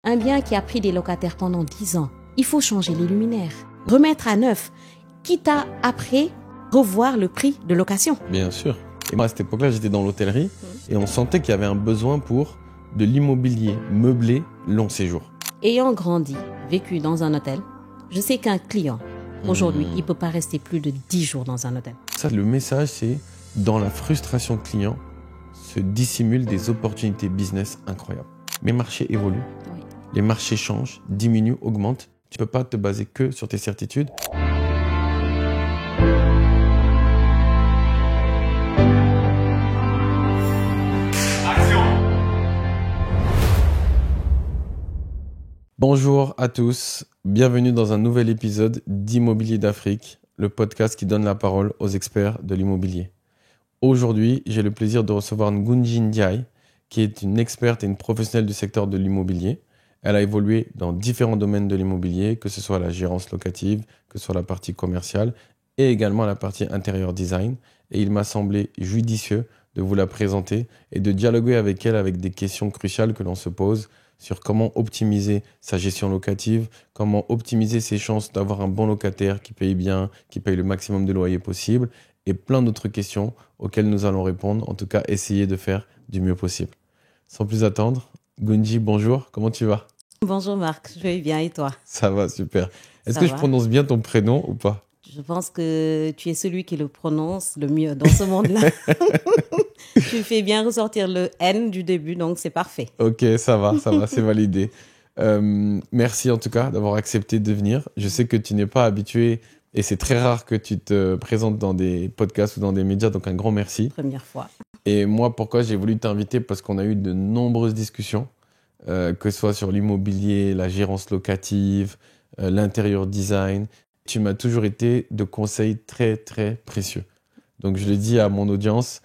Un bien qui a pris des locataires pendant 10 ans, il faut changer les luminaires, remettre à neuf, quitte à après revoir le prix de location. Bien sûr. Et moi, à cette époque-là, j'étais dans l'hôtellerie et on sentait qu'il y avait un besoin pour de l'immobilier meublé long séjour. Ayant grandi, vécu dans un hôtel, je sais qu'un client, aujourd'hui, il ne peut pas rester plus de 10 jours dans un hôtel. Ça, le message, c'est dans la frustration client se dissimulent des opportunités business incroyables. Les marchés évoluent, Oui. les marchés changent, diminuent, augmentent. Tu ne peux pas te baser que sur tes certitudes. Bonjour à tous, bienvenue dans un nouvel épisode d'Immobilier d'Afrique, le podcast qui donne la parole aux experts de l'immobilier. Aujourd'hui, j'ai le plaisir de recevoir Ngunji Ndiaye, qui est une experte et une professionnelle du secteur de l'immobilier. Elle a évolué dans différents domaines de l'immobilier, que ce soit la gérance locative, que ce soit la partie commerciale et également la partie intérieur design. Et il m'a semblé judicieux de vous la présenter et de dialoguer avec elle avec des questions cruciales que l'on se pose sur comment optimiser sa gestion locative, comment optimiser ses chances d'avoir un bon locataire qui paye bien, qui paye le maximum de loyer possible, et plein d'autres questions auxquelles nous allons répondre, en tout cas essayer de faire du mieux possible. Sans plus attendre, Ngunji, bonjour, comment tu vas ? Bonjour Marc, je vais bien et toi ? Ça va, super. Est-ce Ça que va. je prononce bien ton prénom ou pas ? Je pense que tu es celui qui le prononce le mieux dans ce monde-là. Tu fais bien ressortir le N du début, donc c'est parfait. Ok, ça va, c'est validé. Merci en tout cas d'avoir accepté de venir. Je sais que tu n'es pas habitué et c'est très rare que tu te présentes dans des podcasts ou dans des médias, donc un grand merci. Première fois. Et moi, pourquoi j'ai voulu t'inviter ? Parce qu'on a eu de nombreuses discussions, que ce soit sur l'immobilier, la gérance locative, l'intérieur design. Tu m'as toujours été de conseils très, très précieux. Donc, je le dis à mon audience,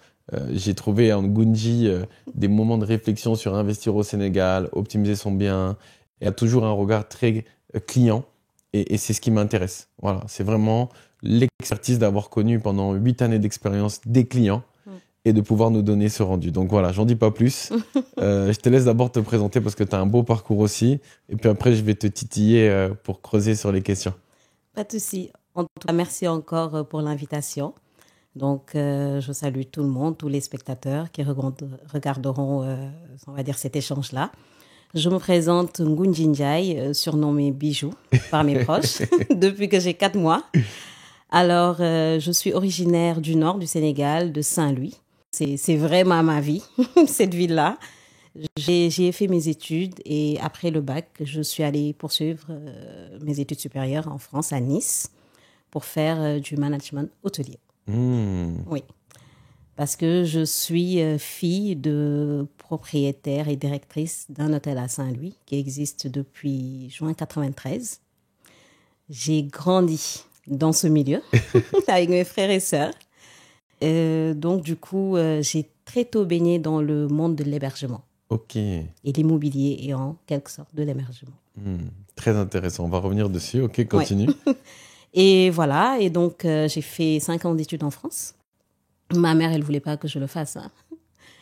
j'ai trouvé en Ngunji des moments de réflexion sur investir au Sénégal, optimiser son bien, et a toujours un regard très client. Et c'est ce qui m'intéresse. Voilà, c'est vraiment l'expertise d'avoir connu pendant 8 années d'expérience des clients et de pouvoir nous donner ce rendu. Donc voilà, j'en dis pas plus. Je te laisse d'abord te présenter parce que tu as un beau parcours aussi. Et puis après, je vais te titiller pour creuser sur les questions. Pas de souci. En tout cas, merci encore pour l'invitation. Donc, je salue tout le monde, tous les spectateurs qui regarderont, on va dire, cet échange-là. Je me présente Ngunji Ndiaye, surnommée Bijou par mes proches, depuis que j'ai 4 mois. Alors, je suis originaire du nord du Sénégal, de Saint-Louis. C'est vraiment ma vie, cette ville-là. J'ai fait mes études et après le bac, je suis allée poursuivre mes études supérieures en France, à Nice, pour faire du management hôtelier. Oui, parce que je suis fille de propriétaire et directrice d'un hôtel à Saint-Louis qui existe depuis juin 93. J'ai grandi dans ce milieu avec mes frères et sœurs. Donc, du coup, j'ai très tôt baigné dans le monde de l'hébergement. Ok. Et l'immobilier est en quelque sorte de l'hébergement. Très intéressant. On va revenir dessus. Ok, continue. Ouais. Et voilà. Et donc, j'ai fait 5 ans d'études en France. Ma mère, elle ne voulait pas que je le fasse.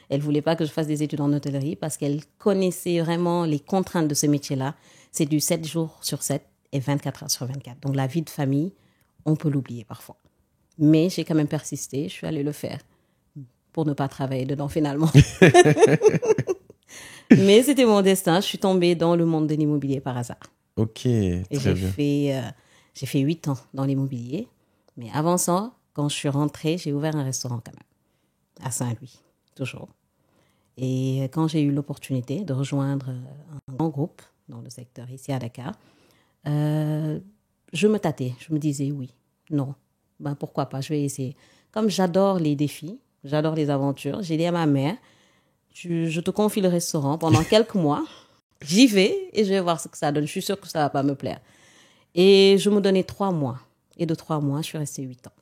Elle ne voulait pas que je fasse des études en hôtellerie parce qu'elle connaissait vraiment les contraintes de ce métier-là. C'est du 7 jours sur 7 et 24 heures sur 24. Donc, la vie de famille, on peut l'oublier parfois. Mais j'ai quand même persisté. Je suis allée le faire pour ne pas travailler dedans finalement. Mais c'était mon destin. Je suis tombée dans le monde de l'immobilier par hasard. Ok, Et très bien. j'ai fait 8 ans dans l'immobilier. Mais avant ça, quand je suis rentrée, j'ai ouvert un restaurant quand même, à Saint-Louis, toujours. Et quand j'ai eu l'opportunité de rejoindre un grand groupe dans le secteur ici à Dakar, je me tâtais. Je me disais oui, non, ben pourquoi pas, je vais essayer. Comme j'adore les défis, j'adore les aventures, j'ai dit à ma mère, je te confie le restaurant pendant quelques mois, j'y vais et je vais voir ce que ça donne. Je suis sûre que ça ne va pas me plaire. Et je me donnais 3 mois. Et de 3 mois, je suis restée 8 ans.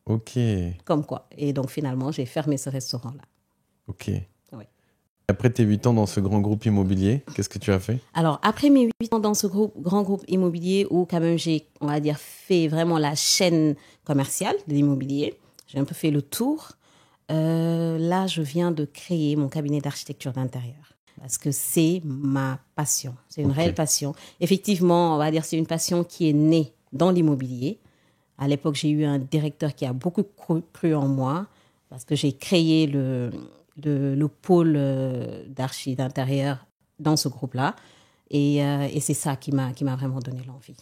Ok. Comme quoi. Et donc, finalement, j'ai fermé ce restaurant-là. Ok. Oui. Après tes 8 ans dans ce grand groupe immobilier, qu'est-ce que tu as fait ? Alors, après mes 8 ans dans ce grand groupe immobilier où quand même j'ai, on va dire, fait vraiment la chaîne commerciale de l'immobilier, j'ai un peu fait le tour. Là, je viens de créer mon cabinet d'architecture d'intérieur. parce que c'est ma passion. C'est une réelle passion. Effectivement, on va dire c'est une passion qui est née dans l'immobilier. À l'époque, j'ai eu un directeur qui a beaucoup cru en moi parce que j'ai créé le pôle d'archi d'intérieur dans ce groupe-là. Et c'est ça qui m'a vraiment donné l'envie.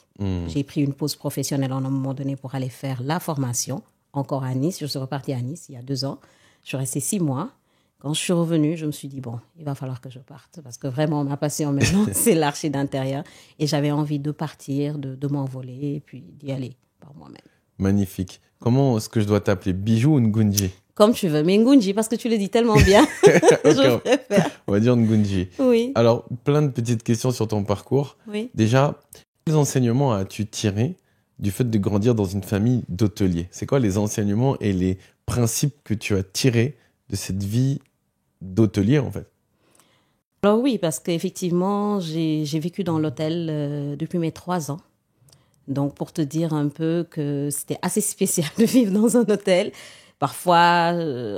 J'ai pris une pause professionnelle à un moment donné pour aller faire la formation, encore à Nice. Je suis repartie à Nice il y a 2 ans. Je suis restée 6 mois. Quand je suis revenue, je me suis dit, bon, il va falloir que je parte parce que vraiment, ma passion maintenant, c'est l'archi d'intérieur. Et j'avais envie de partir, de m'envoler et puis d'y aller par moi-même. Magnifique. Comment est-ce que je dois t'appeler? Bijou ou Ngunji? Comme tu veux, mais Ngunji, parce que tu le dis tellement bien, je préfère. On va dire Ngunji. Oui. Alors, plein de petites questions sur ton parcours. Oui. Déjà, quels enseignements as-tu tirés du fait de grandir dans une famille d'hôteliers? C'est quoi les enseignements et les principes que tu as tirés de cette vie d'hôtelier, en fait? Alors oui, parce qu'effectivement, j'ai vécu dans l'hôtel depuis mes 3 ans. Donc, pour te dire un peu que c'était assez spécial de vivre dans un hôtel. Parfois,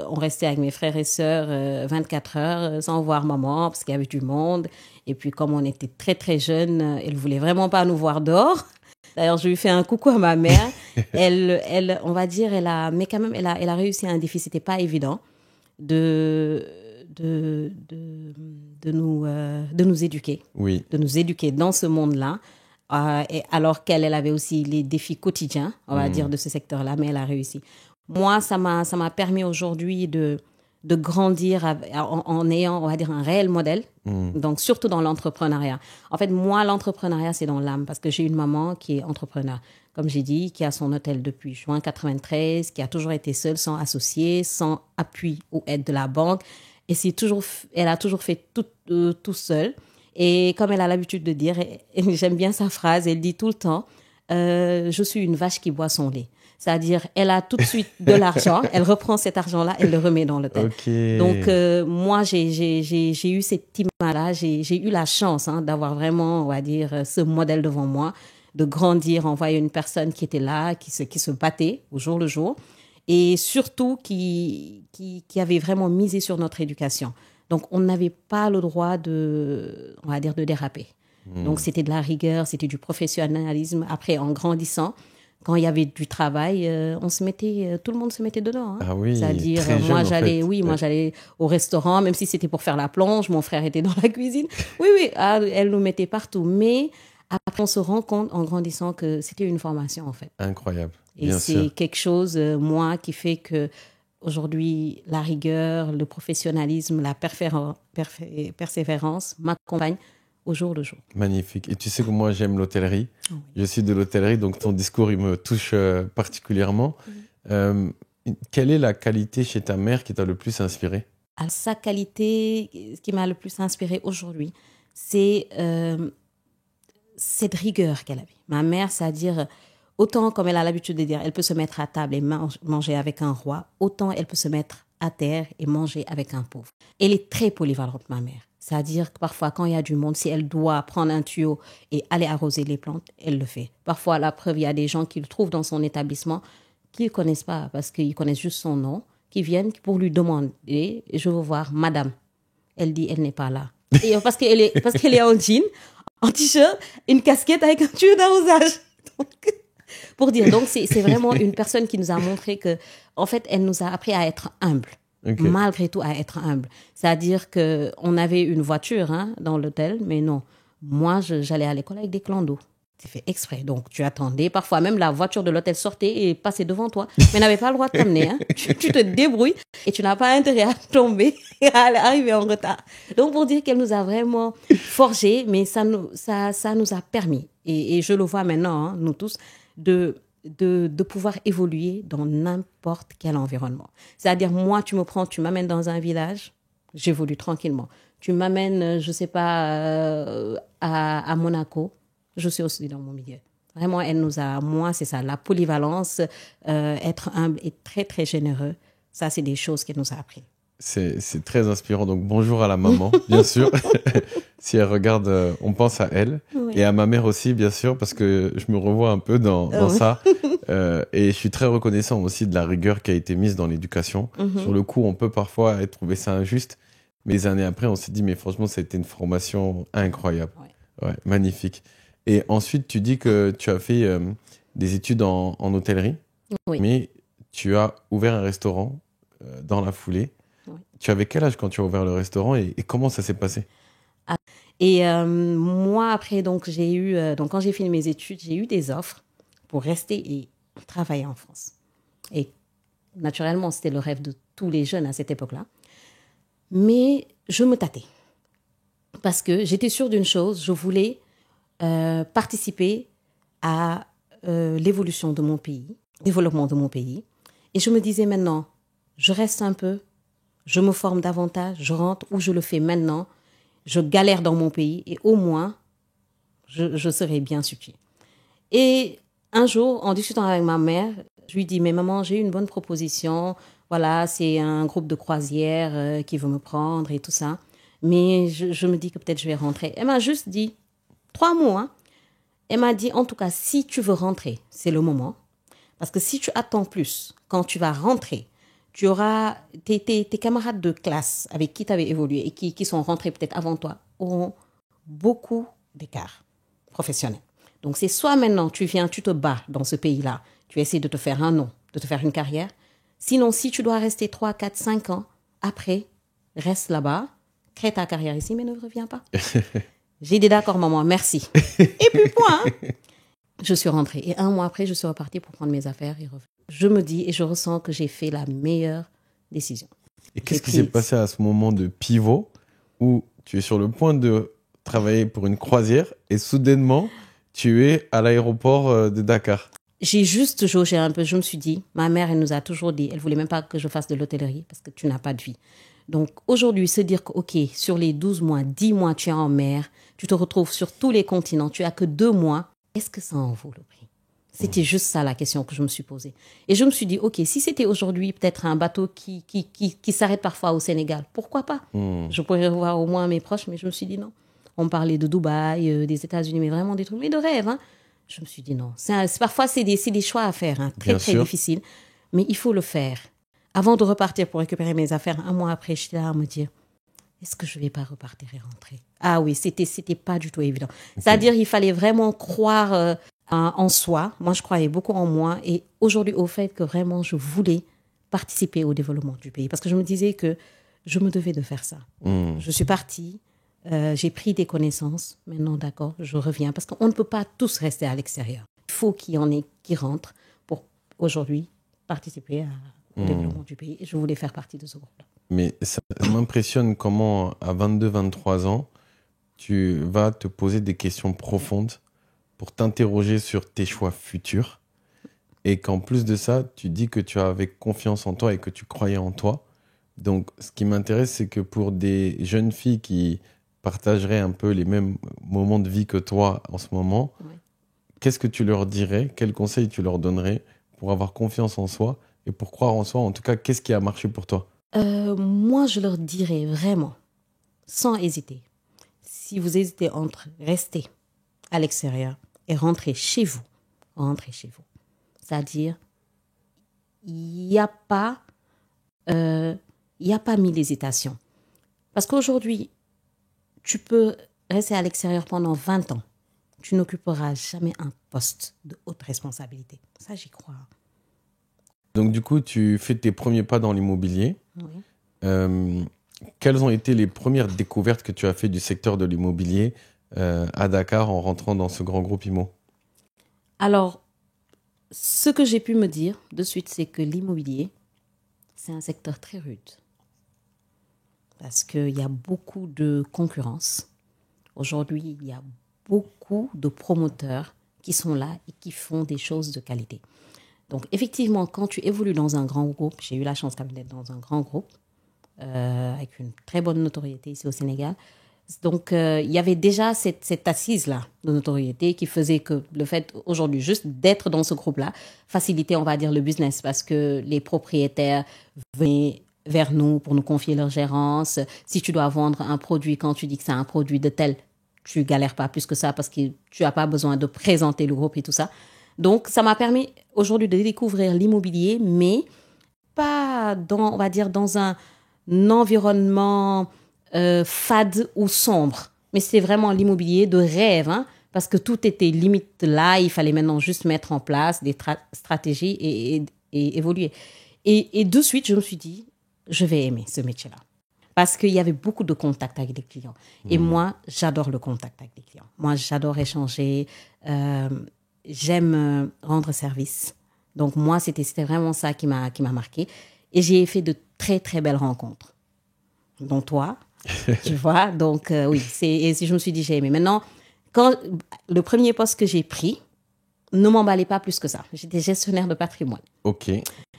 on restait avec mes frères et sœurs 24 heures sans voir maman parce qu'il y avait du monde. Et puis, comme on était très, très jeunes, elle ne voulait vraiment pas nous voir dehors. D'ailleurs, je lui fais un coucou à ma mère. Elle, on va dire, mais quand même, elle a réussi un défi. C'était pas évident de nous éduquer. Oui. De nous éduquer dans ce monde-là. Et alors qu'elle avait aussi les défis quotidiens, on va dire, de ce secteur-là, mais elle a réussi. Moi, ça m'a permis aujourd'hui de grandir en ayant, on va dire, un réel modèle. Donc, surtout dans l'entrepreneuriat. En fait, moi, l'entrepreneuriat, c'est dans l'âme parce que j'ai une maman qui est entrepreneur, comme j'ai dit, qui a son hôtel depuis juin 93, qui a toujours été seule, sans associé, sans appui ou aide de la banque. Et elle a toujours fait tout seule. Et comme elle a l'habitude de dire, et j'aime bien sa phrase, elle dit tout le temps, je suis une vache qui boit son lait. C'est-à-dire, elle a tout de suite de l'argent, elle reprend cet argent-là, elle le remet dans l'hôtel. Okay. Donc, moi, j'ai eu cette image-là, j'ai eu la chance d'avoir vraiment, on va dire, ce modèle devant moi, de grandir en voyant une personne qui était là, qui se battait au jour le jour, et surtout qui avait vraiment misé sur notre éducation. Donc, on n'avait pas le droit on va dire, de déraper. Donc, c'était de la rigueur, c'était du professionnalisme. Après, en grandissant, quand il y avait du travail, tout le monde se mettait dedans. Ah oui, c'est-à-dire, moi, j'allais au restaurant, même si c'était pour faire la plonge, mon frère était dans la cuisine. Oui, elle nous mettait partout. Mais après, on se rend compte, en grandissant, que c'était une formation, en fait. Incroyable. Et c'est quelque chose, moi, qui fait que aujourd'hui, la rigueur, le professionnalisme, la persévérance m'accompagnent au jour le jour. Magnifique. Et tu sais que moi, j'aime l'hôtellerie. Oui. Je suis de l'hôtellerie, donc ton discours, il me touche particulièrement. Quelle est la qualité chez ta mère qui t'a le plus inspiré? Alors, sa qualité, ce qui m'a le plus inspiré aujourd'hui, c'est cette rigueur qu'elle avait. Ma mère, c'est-à-dire, autant comme elle a l'habitude de dire, elle peut se mettre à table et manger avec un roi, autant elle peut se mettre à terre et manger avec un pauvre. Elle est très polyvalente, ma mère. C'est-à-dire que parfois, quand il y a du monde, si elle doit prendre un tuyau et aller arroser les plantes, elle le fait. Parfois, la preuve, il y a des gens qui le trouvent dans son établissement qui ne le connaissent pas parce qu'ils connaissent juste son nom, qui viennent pour lui demander « Je veux voir madame ». Elle dit « Elle n'est pas là ». Et parce qu'elle est en jean, en t-shirt, une casquette avec un tuyau d'arrosage. Pour dire, donc c'est vraiment une personne qui nous a montré que, en fait, elle nous a appris à être humble. Okay. Malgré tout, à être humble. C'est-à-dire qu'on avait une voiture dans l'hôtel, mais non. Moi, j'allais à l'école avec des clandos. C'est fait exprès. Donc, tu attendais. Parfois, même la voiture de l'hôtel sortait et passait devant toi. Mais n'avait pas le droit de t'emmener. Tu te débrouilles et tu n'as pas intérêt à tomber et à arriver en retard. Donc, pour dire qu'elle nous a vraiment forgés, mais ça nous a permis, et je le vois maintenant, nous tous, de pouvoir évoluer dans n'importe quel environnement. C'est-à-dire, moi, tu m'amènes dans un village, j'évolue tranquillement. Tu m'amènes, je ne sais pas, à Monaco, je suis aussi dans mon milieu. Vraiment, moi, c'est ça, la polyvalence, être humble et très, très généreux. Ça, c'est des choses qu'elle nous a appris. C'est très inspirant. Donc, bonjour à la maman, bien sûr. Si elle regarde, on pense à elle. Oui. Et à ma mère aussi, bien sûr, parce que je me revois un peu dans ça. Et je suis très reconnaissant aussi de la rigueur qui a été mise dans l'éducation. Sur le coup, on peut parfois trouver ça injuste. Mais les années après, on s'est dit, mais franchement, ça a été une formation incroyable. Ouais. Ouais, magnifique. Et ensuite, tu dis que tu as fait des études en hôtellerie, Oui. mais tu as ouvert un restaurant dans la foulée. Oui. Tu avais quel âge quand tu as ouvert le restaurant et comment ça s'est passé? Et moi, après, donc, quand j'ai fini mes études, j'ai eu des offres pour rester et travailler en France. Et naturellement, c'était le rêve de tous les jeunes à cette époque-là. Mais je me tâtais. Parce que j'étais sûre d'une chose, je voulais participer à l'évolution de mon pays, développement de mon pays. Et je me disais maintenant, je reste un peu, je me forme davantage, je rentre ou je le fais maintenant. Je galère dans mon pays et au moins, je serai bien suffit. Et un jour, en discutant avec ma mère, je lui dis, mais maman, j'ai eu une bonne proposition. Voilà, c'est un groupe de croisière qui veut me prendre et tout ça. Mais je me dis que peut-être je vais rentrer. Elle m'a juste dit 3 mots. Hein. Elle m'a dit, en tout cas, si tu veux rentrer, c'est le moment. Parce que si tu attends plus, quand tu vas rentrer, tu auras tes camarades de classe avec qui tu avais évolué et qui sont rentrés peut-être avant toi auront beaucoup d'écart professionnel. Donc, c'est soit maintenant, tu viens, tu te bats dans ce pays-là, tu essaies de te faire un nom, de te faire une carrière. Sinon, si tu dois rester 3, 4, 5 ans, après, reste là-bas, crée ta carrière ici, mais ne reviens pas. J'ai dit d'accord, maman, merci. Et puis, point. Je suis rentrée. Et 1 mois après, je suis repartie pour prendre mes affaires et revenir. Je me dis et je ressens que j'ai fait la meilleure décision. Et qu'est-ce qui s'est passé à ce moment de pivot où tu es sur le point de travailler pour une croisière et soudainement, tu es à l'aéroport de Dakar? J'ai juste jaugé un peu. Je me suis dit, ma mère, elle nous a toujours dit, elle voulait même pas que je fasse de l'hôtellerie parce que tu n'as pas de vie. Donc aujourd'hui, se dire que, OK, sur les 12 mois, 10 mois, tu es en mer, tu te retrouves sur tous les continents, tu as que 2 mois, est-ce que ça en vaut le prix? C'était juste ça la question que je me suis posée. Et je me suis dit, OK, si c'était aujourd'hui peut-être un bateau qui s'arrête parfois au Sénégal, pourquoi pas? Je pourrais revoir au moins mes proches, mais je me suis dit non. On parlait de Dubaï, des États-Unis, mais vraiment des trucs, mais de rêve. Hein. Je me suis dit non. Parfois, c'est des choix à faire, hein, très, Bien très sûr. difficiles, mais il faut le faire. Avant de repartir pour récupérer mes affaires, 1 mois après, j'étais là à me dire, est-ce que je ne vais pas repartir et rentrer? Ah oui, c'était pas du tout évident. C'est-à-dire, il fallait vraiment croire en soi. Moi, je croyais beaucoup en moi. Et aujourd'hui, au fait que vraiment, je voulais participer au développement du pays. Parce que je me disais que je me devais de faire ça. Je suis partie, j'ai pris des connaissances. Maintenant, d'accord, je reviens. Parce qu'on ne peut pas tous rester à l'extérieur. Il faut qu'il y en ait qui rentrent pour aujourd'hui participer au développement du pays. Et je voulais faire partie de ce groupe-là. Mais ça m'impressionne comment, à 22-23 ans, tu vas te poser des questions profondes pour t'interroger sur tes choix futurs. Et qu'en plus de ça, tu dis que tu avais confiance en toi et que tu croyais en toi. Donc, ce qui m'intéresse, c'est que pour des jeunes filles qui partageraient un peu les mêmes moments de vie que toi en ce moment, Ouais. qu'est-ce que tu leur dirais? Quels conseils tu leur donnerais pour avoir confiance en soi et pour croire en soi? En tout cas, qu'est-ce qui a marché pour toi? Moi, je leur dirais vraiment, sans hésiter, si vous hésitez entre rester à l'extérieur et rentrer chez vous, rentrez chez vous. C'est-à-dire, il n'y a pas mille hésitations. Parce qu'aujourd'hui, tu peux rester à l'extérieur pendant 20 ans. Tu n'occuperas jamais un poste de haute responsabilité. Ça, j'y crois. Donc, du coup, tu fais tes premiers pas dans l'immobilier. Oui. Quelles ont été les premières découvertes que tu as fait du secteur de l'immobilier à Dakar en rentrant dans ce grand groupe IMO? Alors, ce que j'ai pu me dire de suite, c'est que l'immobilier, c'est un secteur très rude. Parce qu'il y a beaucoup de concurrence. Aujourd'hui, il y a beaucoup de promoteurs qui sont là et qui font des choses de qualité. Donc, effectivement, quand tu évolues dans un grand groupe, j'ai eu la chance quand même d'être dans un grand groupe, avec une très bonne notoriété ici au Sénégal. Donc, il y avait déjà cette assise-là de notoriété qui faisait que le fait, aujourd'hui, juste d'être dans ce groupe-là, facilitait, on va dire, le business parce que les propriétaires venaient vers nous pour nous confier leur gérance. Si tu dois vendre un produit, quand tu dis que c'est un produit de tel, tu galères pas plus que ça parce que tu n'as pas besoin de présenter le groupe et tout ça. Donc, ça m'a permis aujourd'hui de découvrir l'immobilier, mais pas dans, on va dire, dans un environnement fade ou sombre. Mais c'était vraiment l'immobilier de rêve, hein, parce que tout était limite là. Il fallait maintenant juste mettre en place des stratégies et évoluer. Et de suite, je me suis dit, je vais aimer ce métier-là. Parce qu'il y avait beaucoup de contacts avec des clients. Et moi, j'adore le contact avec des clients. Moi, j'adore échanger. J'aime rendre service. Donc, moi, c'était vraiment ça qui m'a marqué. Et j'ai fait de très, très belles rencontres. Dont toi, tu vois. Donc, oui, et je me suis dit, j'ai aimé. Maintenant, quand le premier poste que j'ai pris ne m'emballait pas plus que ça. J'étais gestionnaire de patrimoine. Ok.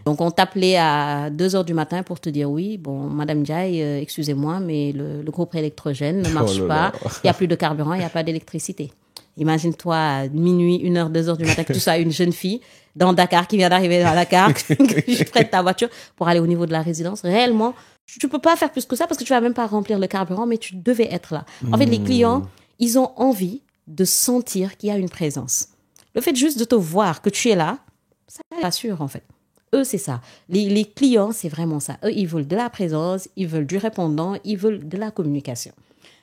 Donc, on t'appelait à 2h du matin pour te dire, oui, bon, Madame Ndiaye, excusez-moi, mais le groupe électrogène ne marche pas. Il n'y a plus de carburant, il n'y a pas d'électricité. Imagine-toi, à minuit, 1h, 2h du matin, que tu sois une jeune fille dans Dakar, qui vient d'arriver à Dakar, que tu prêtes ta voiture pour aller au niveau de la résidence. Réellement, tu ne peux pas faire plus que ça parce que tu ne vas même pas remplir le carburant, mais tu devais être là. En fait, les clients, ils ont envie de sentir qu'il y a une présence. Le fait juste de te voir, que tu es là, ça les rassure, en fait. Eux, c'est ça. Les clients, c'est vraiment ça. Eux, ils veulent de la présence, ils veulent du répondant, ils veulent de la communication.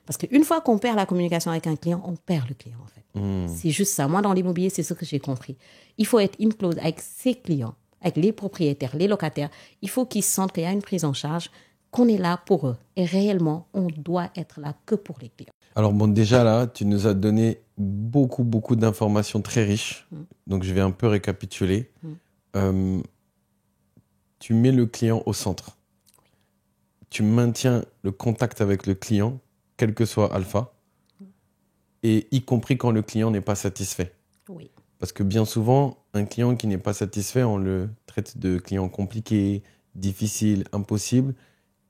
Parce qu'une fois qu'on perd la communication avec un client, on perd le client, en fait. C'est juste ça. Moi, dans l'immobilier, c'est ce que j'ai compris. Il faut être in close avec ses clients, avec les propriétaires, les locataires. Il faut qu'ils sentent qu'il y a une prise en charge, qu'on est là pour eux. Et réellement, on doit être là que pour les clients. Alors bon, déjà là, tu nous as donné beaucoup, beaucoup d'informations très riches. Donc, je vais un peu récapituler. Tu mets le client au centre. Tu maintiens le contact avec le client, quel que soit Alpha, et y compris quand le client n'est pas satisfait. Oui. Parce que bien souvent, un client qui n'est pas satisfait, on le traite de client compliqué, difficile, impossible.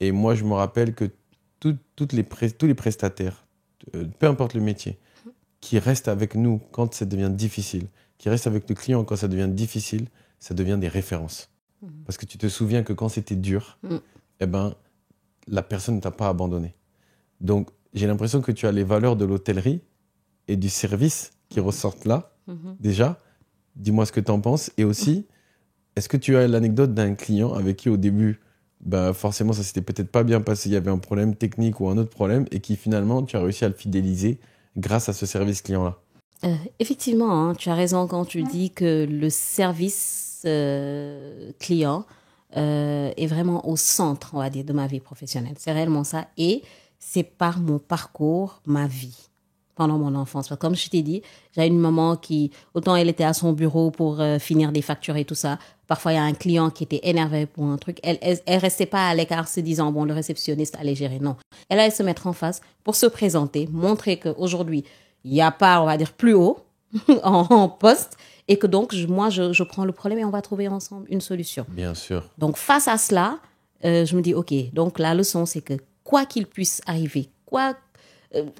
Et moi, je me rappelle que tous les prestataires, peu importe le métier, qui restent avec nous quand ça devient difficile, qui restent avec le client quand ça devient difficile, ça devient des références. Parce que tu te souviens que quand c'était dur, eh ben, la personne ne t'a pas abandonné. Donc, j'ai l'impression que tu as les valeurs de l'hôtellerie et du service qui ressortent là, déjà. Dis-moi ce que tu en penses. Et aussi, est-ce que tu as l'anecdote d'un client avec qui, au début, ben, forcément, ça s'était peut-être pas bien passé, il y avait un problème technique ou un autre problème, et qui, finalement, tu as réussi à le fidéliser grâce à ce service client-là? Effectivement, hein, tu as raison quand tu dis que le service client est vraiment au centre, on va dire, de ma vie professionnelle. C'est réellement ça. Et c'est par mon parcours, ma vie, pendant mon enfance. Parce que comme je t'ai dit, j'avais une maman qui, autant elle était à son bureau pour finir des factures et tout ça, parfois il y a un client qui était énervé pour un truc. Elle restait pas à l'écart se disant, bon, le réceptionniste allait gérer. Non. Elle allait se mettre en face pour se présenter, montrer qu'aujourd'hui, il n'y a pas, on va dire, plus haut en poste. Et que donc, moi, je prends le problème et on va trouver ensemble une solution. Bien sûr. Donc, face à cela, je me dis, OK, donc la leçon, c'est que quoi qu'il puisse arriver,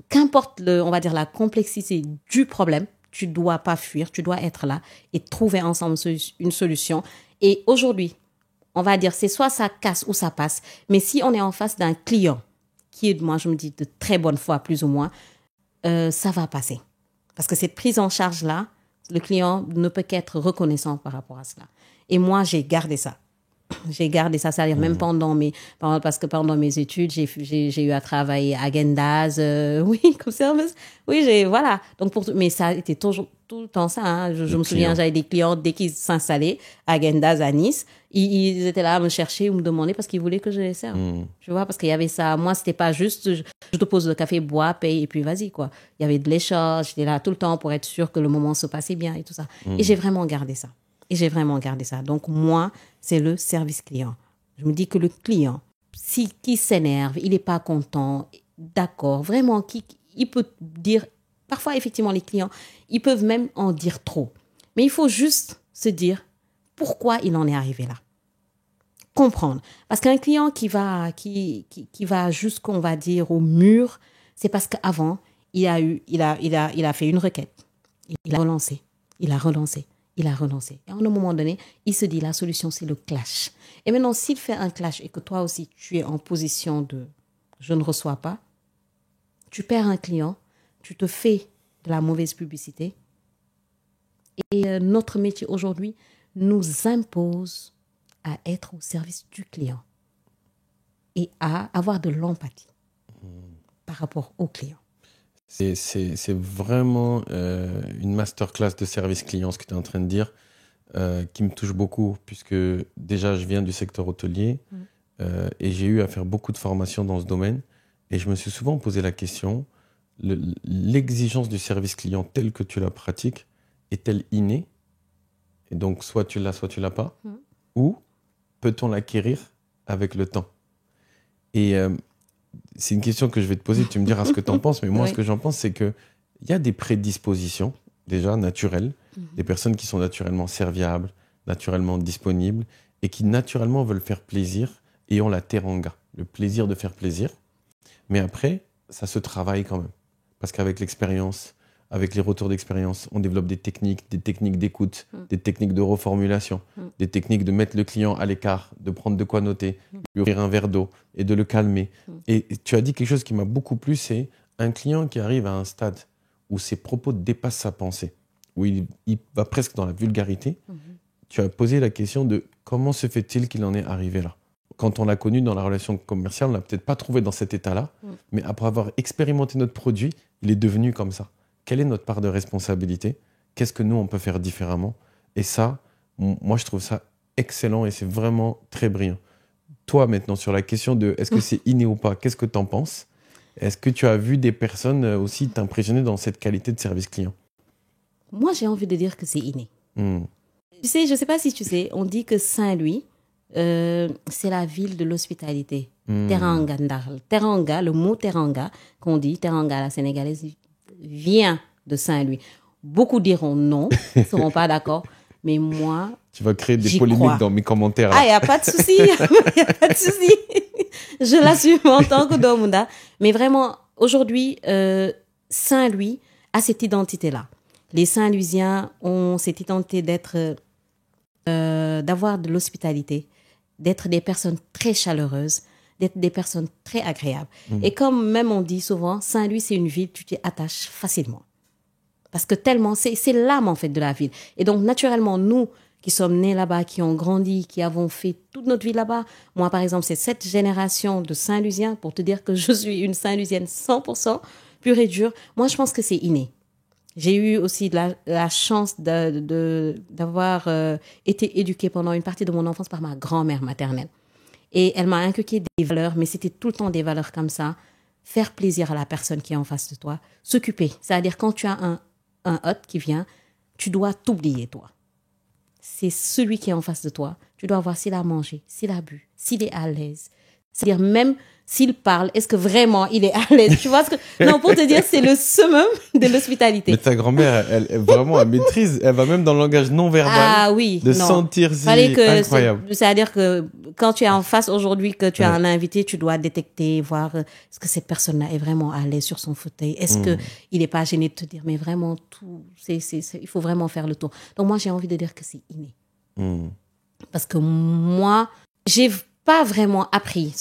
qu'importe, on va dire, la complexité du problème, tu ne dois pas fuir, tu dois être là et trouver ensemble une solution. Et aujourd'hui, on va dire, c'est soit ça casse ou ça passe. Mais si on est en face d'un client qui est, moi, je me dis, de très bonne foi, plus ou moins, ça va passer. Parce que cette prise en charge-là, le client ne peut qu'être reconnaissant par rapport à cela. Et moi, j'ai gardé ça. J'ai gardé ça, c'est-à-dire même parce que pendant mes études, j'ai eu à travailler à Gendaz, oui, comme service. Oui, voilà. Donc mais ça a été toujours tout le temps ça. Hein. Je me souviens, j'avais des clients dès qu'ils s'installaient à Gendaz à Nice, ils étaient là à me chercher ou me demander parce qu'ils voulaient que je les serve. Tu vois, parce qu'il y avait ça. Moi, c'était pas juste, je te pose le café, bois, paye et puis vas-y quoi. Il y avait de l'échange. J'étais là tout le temps pour être sûr que le moment se passait bien et tout ça. Et j'ai vraiment gardé ça. Donc, moi, c'est le service client. Je me dis que le client, qui s'énerve, il n'est pas content, d'accord, vraiment, il peut dire, parfois, effectivement, les clients, ils peuvent même en dire trop. Mais il faut juste se dire pourquoi il en est arrivé là. Comprendre. Parce qu'un client qui va jusqu'on va dire au mur, c'est parce qu'avant, il a fait une requête. Il a relancé. Et à un moment donné, il se dit la solution, c'est le clash. Et maintenant, s'il fait un clash et que toi aussi, tu es en position de je ne reçois pas, tu perds un client, tu te fais de la mauvaise publicité. Et notre métier aujourd'hui nous impose à être au service du client et à avoir de l'empathie. par rapport aux clients. C'est vraiment une masterclass de service client, ce que tu es en train de dire, qui me touche beaucoup, puisque déjà, je viens du secteur hôtelier et j'ai eu à faire beaucoup de formations dans ce domaine. Et je me suis souvent posé la question, l'exigence du service client telle que tu la pratiques, est-elle innée? Et donc, soit tu l'as pas. Ou peut-on l'acquérir avec le temps? Et c'est une question que je vais te poser, tu me diras ce que tu en penses, mais moi, ce que j'en pense, c'est qu'il y a des prédispositions, déjà naturelles, des personnes qui sont naturellement serviables, naturellement disponibles, et qui naturellement veulent faire plaisir et ont la teranga, le plaisir de faire plaisir. Mais après, ça se travaille quand même. Parce qu'avec l'expérience, avec les retours d'expérience, on développe des techniques d'écoute, des techniques de reformulation, des techniques de mettre le client à l'écart, de prendre de quoi noter, lui ouvrir un verre d'eau et de le calmer. Et tu as dit quelque chose qui m'a beaucoup plu, c'est un client qui arrive à un stade où ses propos dépassent sa pensée, où il va presque dans la vulgarité. Tu as posé la question de comment se fait-il qu'il en est arrivé là? Quand on l'a connu dans la relation commerciale, on ne l'a peut-être pas trouvé dans cet état-là, mais après avoir expérimenté notre produit, il est devenu comme ça. Quelle est notre part de responsabilité? Qu'est-ce que nous, on peut faire différemment? Et ça, moi, je trouve ça excellent et c'est vraiment très brillant. Toi, maintenant, sur la question de est-ce que c'est inné ou pas, qu'est-ce que tu en penses? Est-ce que tu as vu des personnes aussi t'impressionner dans cette qualité de service client? Moi, j'ai envie de dire que c'est inné. Tu sais, je ne sais pas si tu sais, on dit que Saint-Louis, c'est la ville de l'hospitalité. Teranga, le mot teranga, qu'on dit, teranga à la sénégalaise, vient de Saint-Louis. Beaucoup diront non, ne seront pas d'accord, mais moi, tu vas créer des polémiques dans mes commentaires. Ah, il n'y a pas de souci, il n'y a pas de souci. Je l'assume en tant que Domunda. Mais vraiment, aujourd'hui, Saint-Louis a cette identité-là. Les Saint-Louisiens ont cette identité d'avoir de l'hospitalité, d'être des personnes très chaleureuses, d'être des personnes très agréables. Et comme même on dit souvent, Saint-Louis, c'est une ville, tu t'y attaches facilement. Parce que tellement, c'est l'âme en fait de la ville. Et donc, naturellement, nous qui sommes nés là-bas, qui ont grandi, qui avons fait toute notre vie là-bas, moi, par exemple, c'est cette génération de Saint-Louisiens, pour te dire que je suis une Saint-Louisienne 100%, pure et dure. Moi, je pense que c'est inné. J'ai eu aussi la chance d'avoir été éduquée pendant une partie de mon enfance par ma grand-mère maternelle. Et elle m'a inculqué des valeurs, mais c'était tout le temps des valeurs comme ça. Faire plaisir à la personne qui est en face de toi. S'occuper. C'est-à-dire, quand tu as un hôte qui vient, tu dois t'oublier, toi. C'est celui qui est en face de toi. Tu dois voir s'il a mangé, s'il a bu, s'il est à l'aise. C'est-à-dire, même s'il parle, est-ce que vraiment il est à l'aise? Tu vois ce que... Non, pour te dire, c'est le summum de l'hospitalité. Mais ta grand-mère, elle maîtrise. Elle va même dans le langage non verbal. Ah oui, de non. sentir si incroyable. C'est-à-dire que quand tu es en face aujourd'hui, que tu as un invité, tu dois détecter, voir est-ce que cette personne-là est vraiment à l'aise sur son fauteuil. Est-ce que il n'est pas gêné de te dire, mais vraiment tout, il faut vraiment faire le tour. Donc moi, j'ai envie de dire que c'est inné. Parce que moi, j'ai pas vraiment appris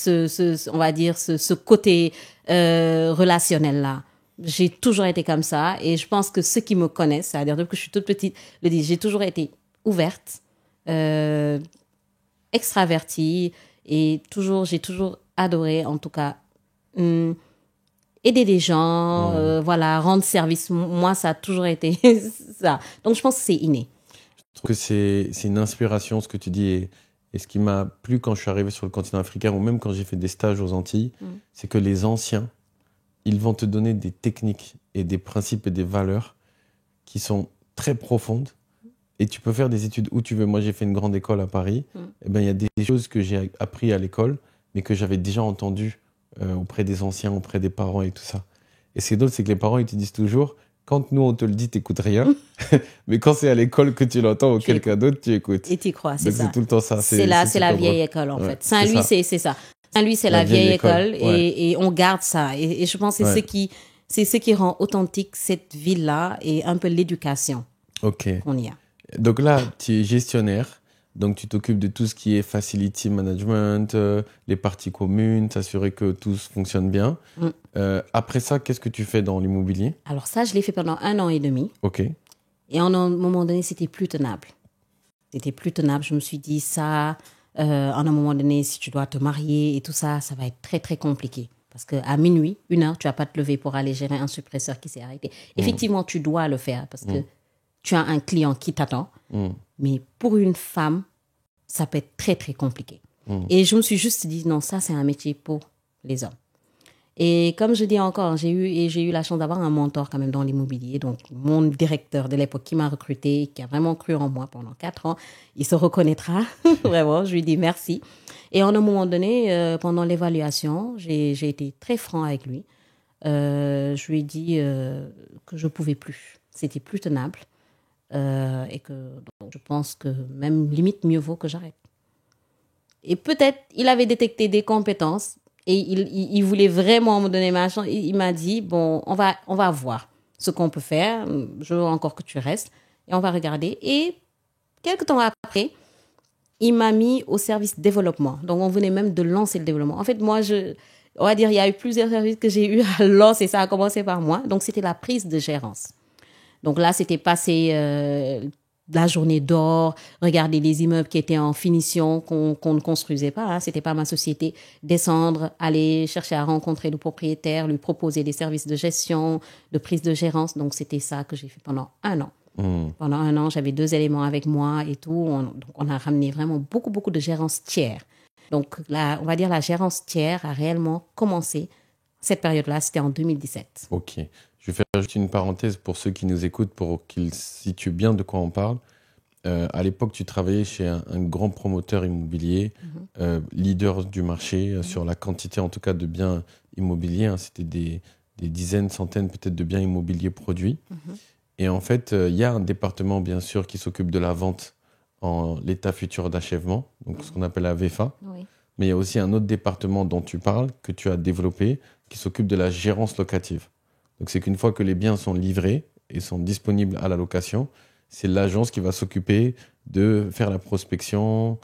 on va dire ce côté relationnel-là. J'ai toujours été comme ça et je pense que ceux qui me connaissent, c'est-à-dire depuis que je suis toute petite, le disent, j'ai toujours été ouverte, extravertie et j'ai toujours adoré, en tout cas, aider des gens, voilà, rendre service. Moi, ça a toujours été ça. Donc, je pense que c'est inné. Je trouve que c'est une inspiration, ce que tu dis. Et ce qui m'a plu quand je suis arrivé sur le continent africain, ou même quand j'ai fait des stages aux Antilles, c'est que les anciens, ils vont te donner des techniques et des principes et des valeurs qui sont très profondes. Et tu peux faire des études où tu veux. Moi, j'ai fait une grande école à Paris. Et ben, il y a des choses que j'ai appris à l'école, mais que j'avais déjà entendues auprès des anciens, auprès des parents et tout ça. Et ce qui est drôle, c'est que les parents, ils te disent toujours, quand nous, on te le dit, t'écoutes rien. Mais quand c'est à l'école que tu l'entends ou quelqu'un d'autre, tu écoutes. Et tu crois, c'est ça. C'est tout le temps ça. C'est la vieille école, en fait. Saint-Louis, c'est ça. Saint-Louis, c'est la vieille école. Et on garde ça. Et je pense que c'est ce qui rend authentique cette ville-là et un peu l'éducation qu'on y a. Donc là, tu es gestionnaire. Donc, tu t'occupes de tout ce qui est facility management, les parties communes, s'assurer que tout fonctionne bien. Après ça, qu'est-ce que tu fais dans l'immobilier? Alors ça, je l'ai fait pendant 1 an et demi. OK. Et à un moment donné, c'était plus tenable. Je me suis dit, ça, à un moment donné, si tu dois te marier et tout ça, ça va être très, très compliqué. Parce qu'à minuit, 1 heure, tu vas pas te lever pour aller gérer un suppresseur qui s'est arrêté. Effectivement, tu dois le faire parce que tu as un client qui t'attend. Mais pour une femme, ça peut être très, très compliqué. Et je me suis juste dit, non, ça, c'est un métier pour les hommes. Et comme je dis encore, j'ai eu la chance d'avoir un mentor quand même dans l'immobilier. Donc, mon directeur de l'époque qui m'a recruté, qui a vraiment cru en moi pendant 4 ans, il se reconnaîtra. Vraiment, je lui dis merci. Et à un moment donné, pendant l'évaluation, j'ai été très franc avec lui. Je lui ai dit que je ne pouvais plus. C'était plus tenable. Et que donc, je pense que même limite mieux vaut que j'arrête. Et peut-être il avait détecté des compétences et il voulait vraiment me donner ma chance. Il m'a dit, bon, on va voir ce qu'on peut faire. Je veux encore que tu restes et on va regarder. Et quelques temps après, il m'a mis au service développement. Donc, on venait même de lancer le développement. En fait, moi, on va dire, il y a eu plusieurs services que j'ai eu à lancer. Ça a commencé par moi. Donc, c'était la prise de gérance. Donc là, c'était passer la journée dehors, regarder les immeubles qui étaient en finition, qu'on ne construisait pas. Hein. C'était pas ma société. Descendre, aller chercher à rencontrer le propriétaire, lui proposer des services de gestion, de prise de gérance. Donc, c'était ça que j'ai fait pendant 1 an. Pendant 1 an, j'avais 2 éléments avec moi et tout. Donc, on a ramené vraiment beaucoup, beaucoup de gérance tiers. Donc, on va dire la gérance tiers a réellement commencé. Cette période-là, c'était en 2017. Ok. Je vais faire juste une parenthèse pour ceux qui nous écoutent, pour qu'ils situent bien de quoi on parle. À l'époque, tu travaillais chez un grand promoteur immobilier, leader du marché, sur la quantité en tout cas de biens immobiliers. Hein. C'était des dizaines, centaines peut-être de biens immobiliers produits. Et en fait, il y a un département, bien sûr, qui s'occupe de la vente en l'état futur d'achèvement, donc ce qu'on appelle la VFA. Oui. Mais il y a aussi un autre département dont tu parles, que tu as développé, qui s'occupe de la gérance locative. Donc, c'est qu'une fois que les biens sont livrés et sont disponibles à la location, c'est l'agence qui va s'occuper de faire la prospection,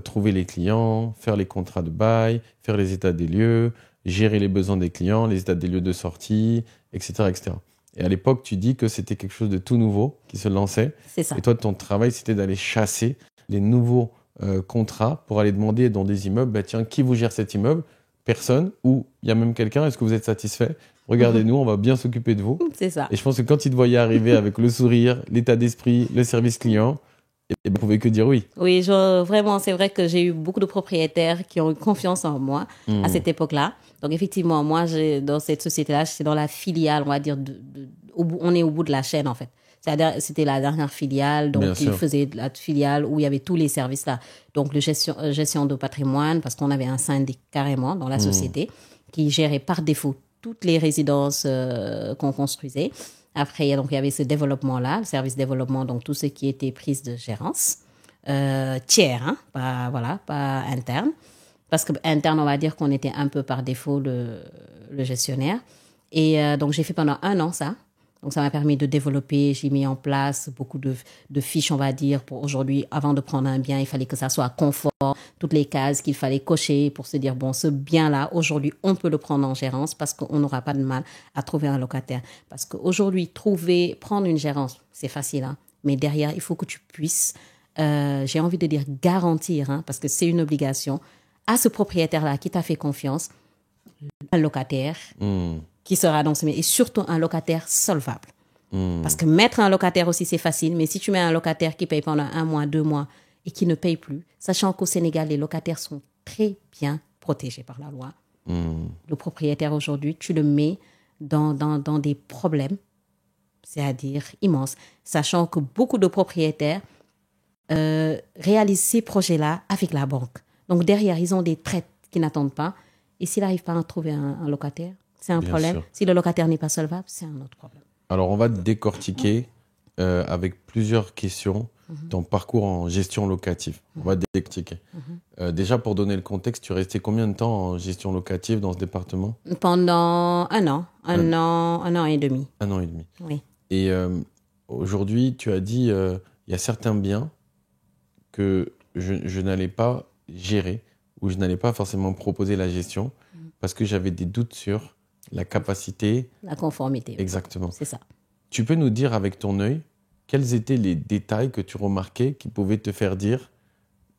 trouver les clients, faire les contrats de bail, faire les états des lieux, gérer les besoins des clients, les états des lieux de sortie, etc., etc. Et à l'époque, tu dis que c'était quelque chose de tout nouveau qui se lançait. C'est ça. Et toi, ton travail, c'était d'aller chasser les nouveaux contrats pour aller demander dans des immeubles, bah, tiens, qui vous gère cet immeuble? Personne. Ou il y a même quelqu'un, est-ce que vous êtes satisfait? Regardez-nous, on va bien s'occuper de vous. C'est ça. Et je pense que quand ils te voyaient arriver avec le sourire, l'état d'esprit, le service client, ils ne pouvaient que dire oui. Oui, vraiment, c'est vrai que j'ai eu beaucoup de propriétaires qui ont eu confiance en moi à cette époque-là. Donc, effectivement, moi, dans cette société-là, j'étais dans la filiale, on va dire, on est au bout de la chaîne, en fait. C'était la dernière filiale, donc ils faisaient la filiale où il y avait tous les services là. Donc, gestion de patrimoine, parce qu'on avait un syndic carrément dans la société qui gérait par défaut toutes les résidences qu'on construisait. Après, donc, il y avait ce développement-là, le service développement, donc tout ce qui était prise de gérance, tiers, hein, pas interne. Parce que interne, on va dire qu'on était un peu par défaut le gestionnaire. Et donc, j'ai fait pendant 1 an ça. Donc, ça m'a permis de développer. J'ai mis en place beaucoup de fiches, on va dire, pour aujourd'hui. Avant de prendre un bien, il fallait que ça soit confort. Toutes les cases qu'il fallait cocher pour se dire, bon, ce bien-là, aujourd'hui, on peut le prendre en gérance parce qu'on n'aura pas de mal à trouver un locataire. Parce qu'aujourd'hui, prendre une gérance, c'est facile, hein, mais derrière, il faut que tu puisses, j'ai envie de dire garantir, hein, parce que c'est une obligation, à ce propriétaire-là qui t'a fait confiance, un locataire qui sera dans ce métier, et surtout un locataire solvable. Parce que mettre un locataire aussi, c'est facile, mais si tu mets un locataire qui paye pendant 1 mois, 2 mois, et qui ne paye plus, sachant qu'au Sénégal, les locataires sont très bien protégés par la loi. Le propriétaire, aujourd'hui, tu le mets dans des problèmes, c'est-à-dire immenses, sachant que beaucoup de propriétaires réalisent ces projets-là avec la banque. Donc, derrière, ils ont des traites qui n'attendent pas. Et s'ils n'arrivent pas à trouver un locataire, c'est un problème. Si le locataire n'est pas solvable, c'est un autre problème. Alors, on va décortiquer avec plusieurs questions ton parcours en gestion locative. On va décortiquer. Déjà, pour donner le contexte, tu restais combien de temps en gestion locative dans ce département? Pendant 1 an. Un an et demi. 1 an et demi. Oui. Et aujourd'hui, tu as dit, il y a certains biens que je n'allais pas gérer ou je n'allais pas forcément proposer la gestion parce que j'avais des doutes sur la capacité. La conformité. Exactement. C'est ça. Tu peux nous dire avec ton œil quels étaient les détails que tu remarquais qui pouvaient te faire dire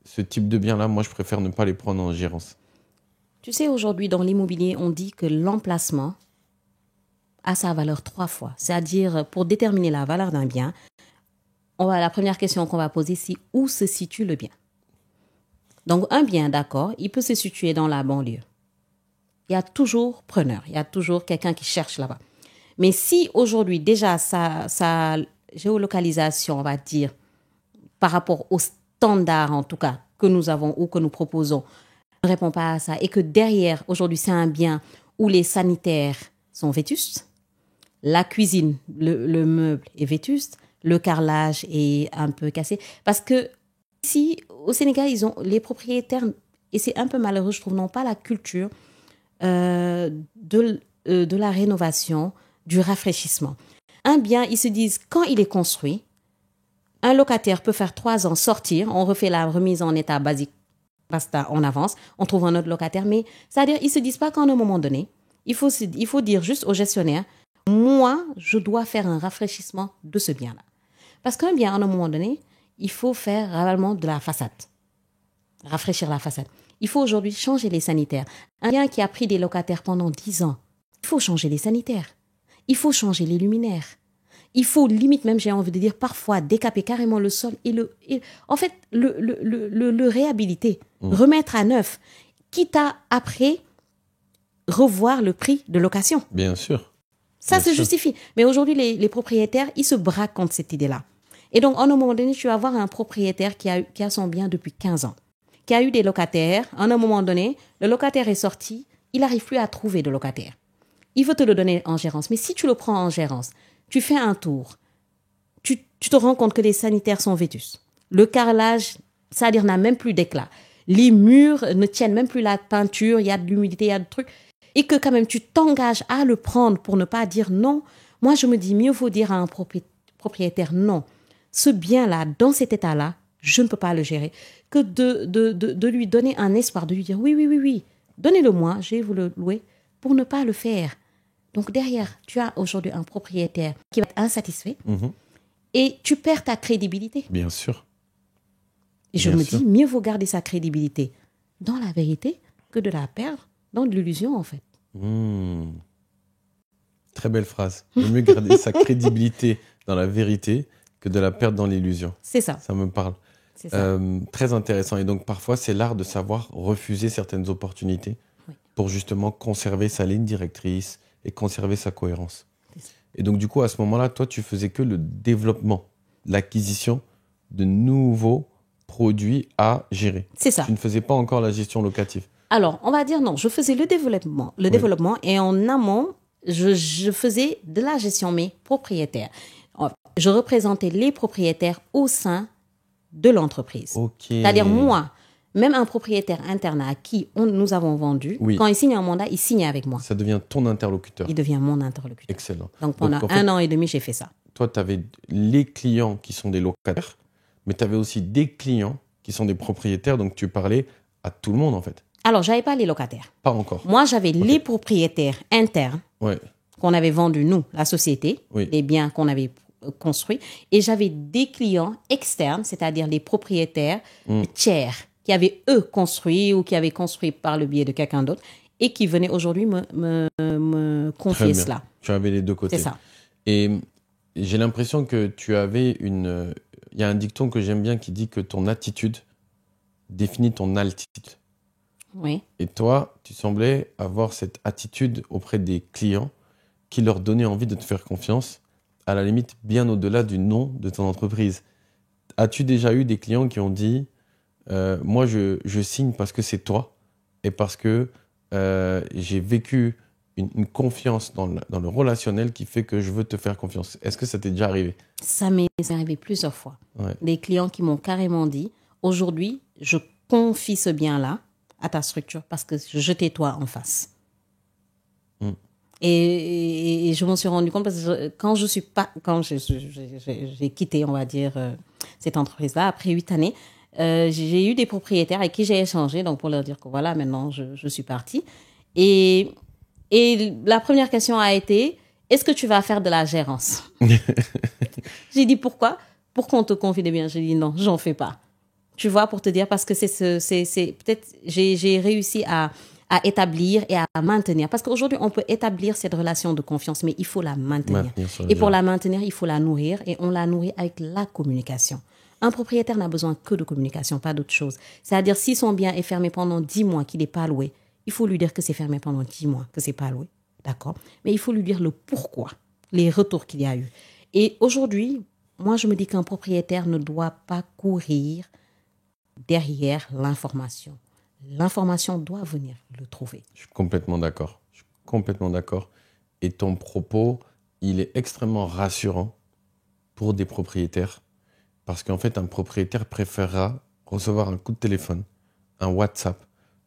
ce type de bien-là, moi je préfère ne pas les prendre en gérance? Tu sais, aujourd'hui, dans l'immobilier, on dit que l'emplacement a sa valeur 3 fois. C'est-à-dire, pour déterminer la valeur d'un bien, la première question qu'on va poser, c'est où se situe le bien. Donc, un bien, d'accord, il peut se situer dans la banlieue. Il y a toujours preneur, il y a toujours quelqu'un qui cherche là-bas. Mais si aujourd'hui, déjà, sa géolocalisation, on va dire, par rapport aux standards, en tout cas, que nous avons ou que nous proposons, ne répond pas à ça, et que derrière, aujourd'hui, c'est un bien où les sanitaires sont vétustes, la cuisine, le meuble est vétuste, le carrelage est un peu cassé. Parce que ici, au Sénégal, les propriétaires, et c'est un peu malheureux, je trouve, n'ont pas la culture de la rénovation, du rafraîchissement. Un bien, ils se disent, quand il est construit, un locataire peut faire 3 ans, sortir, on refait la remise en état basique, basta, on avance, on trouve un autre locataire. Mais c'est-à-dire, ils ne se disent pas qu'à un moment donné, il faut dire juste au gestionnaire, moi, je dois faire un rafraîchissement de ce bien-là. Parce qu'un bien, à un moment donné, il faut faire réellement de la façade, rafraîchir la façade. Il faut aujourd'hui changer les sanitaires. Un bien qui a pris des locataires pendant 10 ans, il faut changer les sanitaires. Il faut changer les luminaires. Il faut, limite même, j'ai envie de dire, parfois décaper carrément le sol et en fait, le réhabiliter, remettre à neuf, quitte à, après, revoir le prix de location. Bien sûr. Ça se justifie. Mais aujourd'hui, les propriétaires, ils se braquent contre cette idée-là. Et donc, à un moment donné, tu vas avoir un propriétaire qui a son bien depuis 15 ans, qui a eu des locataires. À un moment donné, le locataire est sorti, il n'arrive plus à trouver de locataire. Il veut te le donner en gérance. Mais si tu le prends en gérance, tu fais un tour, tu te rends compte que les sanitaires sont vétustes. Le carrelage, c'est-à-dire n'a même plus d'éclat. Les murs ne tiennent même plus la peinture, il y a de l'humidité, il y a de trucs. Et que quand même tu t'engages à le prendre pour ne pas dire non. Moi, je me dis, mieux vaut dire à un propriétaire non. Ce bien-là, dans cet état-là, je ne peux pas le gérer. Que de lui donner un espoir, de lui dire oui, donnez-le-moi, je vais vous le louer, pour ne pas le faire. Donc derrière, tu as aujourd'hui un propriétaire qui va être insatisfait et tu perds ta crédibilité. Bien sûr. Et je me dis, mieux vaut garder sa crédibilité dans la vérité que de la perdre dans de l'illusion, en fait. Très belle phrase. Il vaut mieux garder sa crédibilité dans la vérité que de la perdre dans l'illusion. C'est ça. Ça me parle. C'est ça. Très intéressant. Et donc, parfois, c'est l'art de savoir refuser certaines opportunités pour justement conserver sa ligne directrice et conserver sa cohérence. Et donc, du coup, à ce moment-là, toi, tu faisais que le développement, l'acquisition de nouveaux produits à gérer. C'est ça. Tu ne faisais pas encore la gestion locative. Alors, on va dire non, je faisais le développement et en amont, je faisais de la gestion, mais propriétaire. Je représentais les propriétaires au sein de l'entreprise. Okay. C'est-à-dire moi, même un propriétaire interne à qui nous avons vendu, quand il signe un mandat, il signe avec moi. Ça devient ton interlocuteur. Il devient mon interlocuteur. Excellent. Donc pendant un an et demi, j'ai fait ça. Toi, tu avais les clients qui sont des locataires, mais tu avais aussi des clients qui sont des propriétaires, donc tu parlais à tout le monde en fait. Alors, je n'avais pas les locataires. Pas encore. Moi, j'avais les propriétaires internes Ouais. qu'on avait vendus, nous, la société, les biens qu'on avait construits. Et j'avais des clients externes, c'est-à-dire les propriétaires tiers qui avaient, eux, construit ou qui avaient construit par le biais de quelqu'un d'autre et qui venaient aujourd'hui me confier cela. Tu avais les deux côtés. C'est ça. Et j'ai l'impression que tu avais une... Il y a un dicton que j'aime bien qui dit que ton attitude définit ton altitude. Oui. Et toi, tu semblais avoir cette attitude auprès des clients qui leur donnait envie de te faire confiance, à la limite bien au-delà du nom de ton entreprise. As-tu déjà eu des clients qui ont dit moi, je signe parce que c'est toi et parce que j'ai vécu une confiance dans le relationnel qui fait que je veux te faire confiance. Est-ce que ça t'est déjà arrivé? Ça m'est arrivé plusieurs fois. Ouais. Des clients qui m'ont carrément dit aujourd'hui, je confie ce bien-là à ta structure parce que je t'ai toi en face. Et je m'en suis rendu compte parce que quand j'ai quitté, on va dire, cette entreprise-là, après 8 années, j'ai eu des propriétaires avec qui j'ai échangé, donc pour leur dire que voilà, maintenant, je suis partie. Et la première question a été, est-ce que tu vas faire de la gérance? J'ai dit, pourquoi? Pour qu'on te confie des biens. J'ai dit, non, j'en fais pas. Tu vois, pour te dire, parce que c'est peut-être, j'ai réussi à à établir et à maintenir. Parce qu'aujourd'hui, on peut établir cette relation de confiance, mais il faut la maintenir. Et pour la maintenir, il faut la nourrir et on la nourrit avec la communication. Un propriétaire n'a besoin que de communication, pas d'autre chose. C'est-à-dire, si son bien est fermé pendant 10 mois, qu'il n'est pas loué, il faut lui dire que c'est fermé pendant 10 mois, que c'est pas loué. D'accord? Mais il faut lui dire le pourquoi, les retours qu'il y a eu. Et aujourd'hui, moi, je me dis qu'un propriétaire ne doit pas courir derrière l'information. L'information doit venir le trouver. Je suis complètement d'accord. Et ton propos, il est extrêmement rassurant pour des propriétaires. Parce qu'en fait, un propriétaire préférera recevoir un coup de téléphone, un WhatsApp.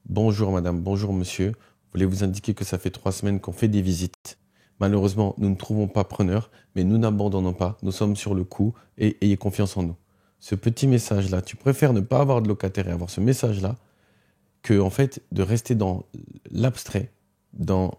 Bonjour madame, bonjour monsieur. Voulez vous indiquer que ça fait 3 semaines qu'on fait des visites. Malheureusement, nous ne trouvons pas preneur, mais nous n'abandonnons pas. Nous sommes sur le coup et ayez confiance en nous. Ce petit message-là, tu préfères ne pas avoir de locataire et avoir ce message-là que, en fait, de rester dans l'abstrait, dans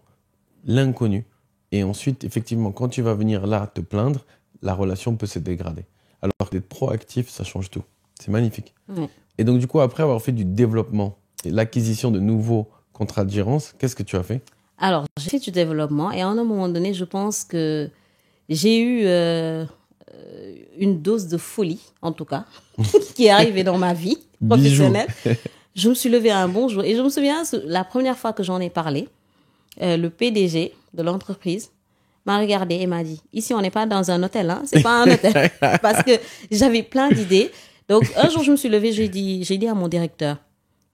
l'inconnu. Et ensuite, effectivement, quand tu vas venir là te plaindre, la relation peut se dégrader. Alors que d'être proactif, ça change tout. C'est magnifique. Ouais. Et donc, du coup, après avoir fait du développement et l'acquisition de nouveaux contrats de gérance, qu'est-ce que tu as fait ? Alors, j'ai fait du développement et à un moment donné, je pense que j'ai eu une dose de folie, en tout cas, qui est arrivée dans ma vie professionnelle. Je me suis levée un bon jour et je me souviens, la première fois que j'en ai parlé, le PDG de l'entreprise m'a regardé et m'a dit, ici, on n'est pas dans un hôtel, hein, c'est pas un hôtel. Parce que j'avais plein d'idées. Donc, un jour, je me suis levée, j'ai dit à mon directeur,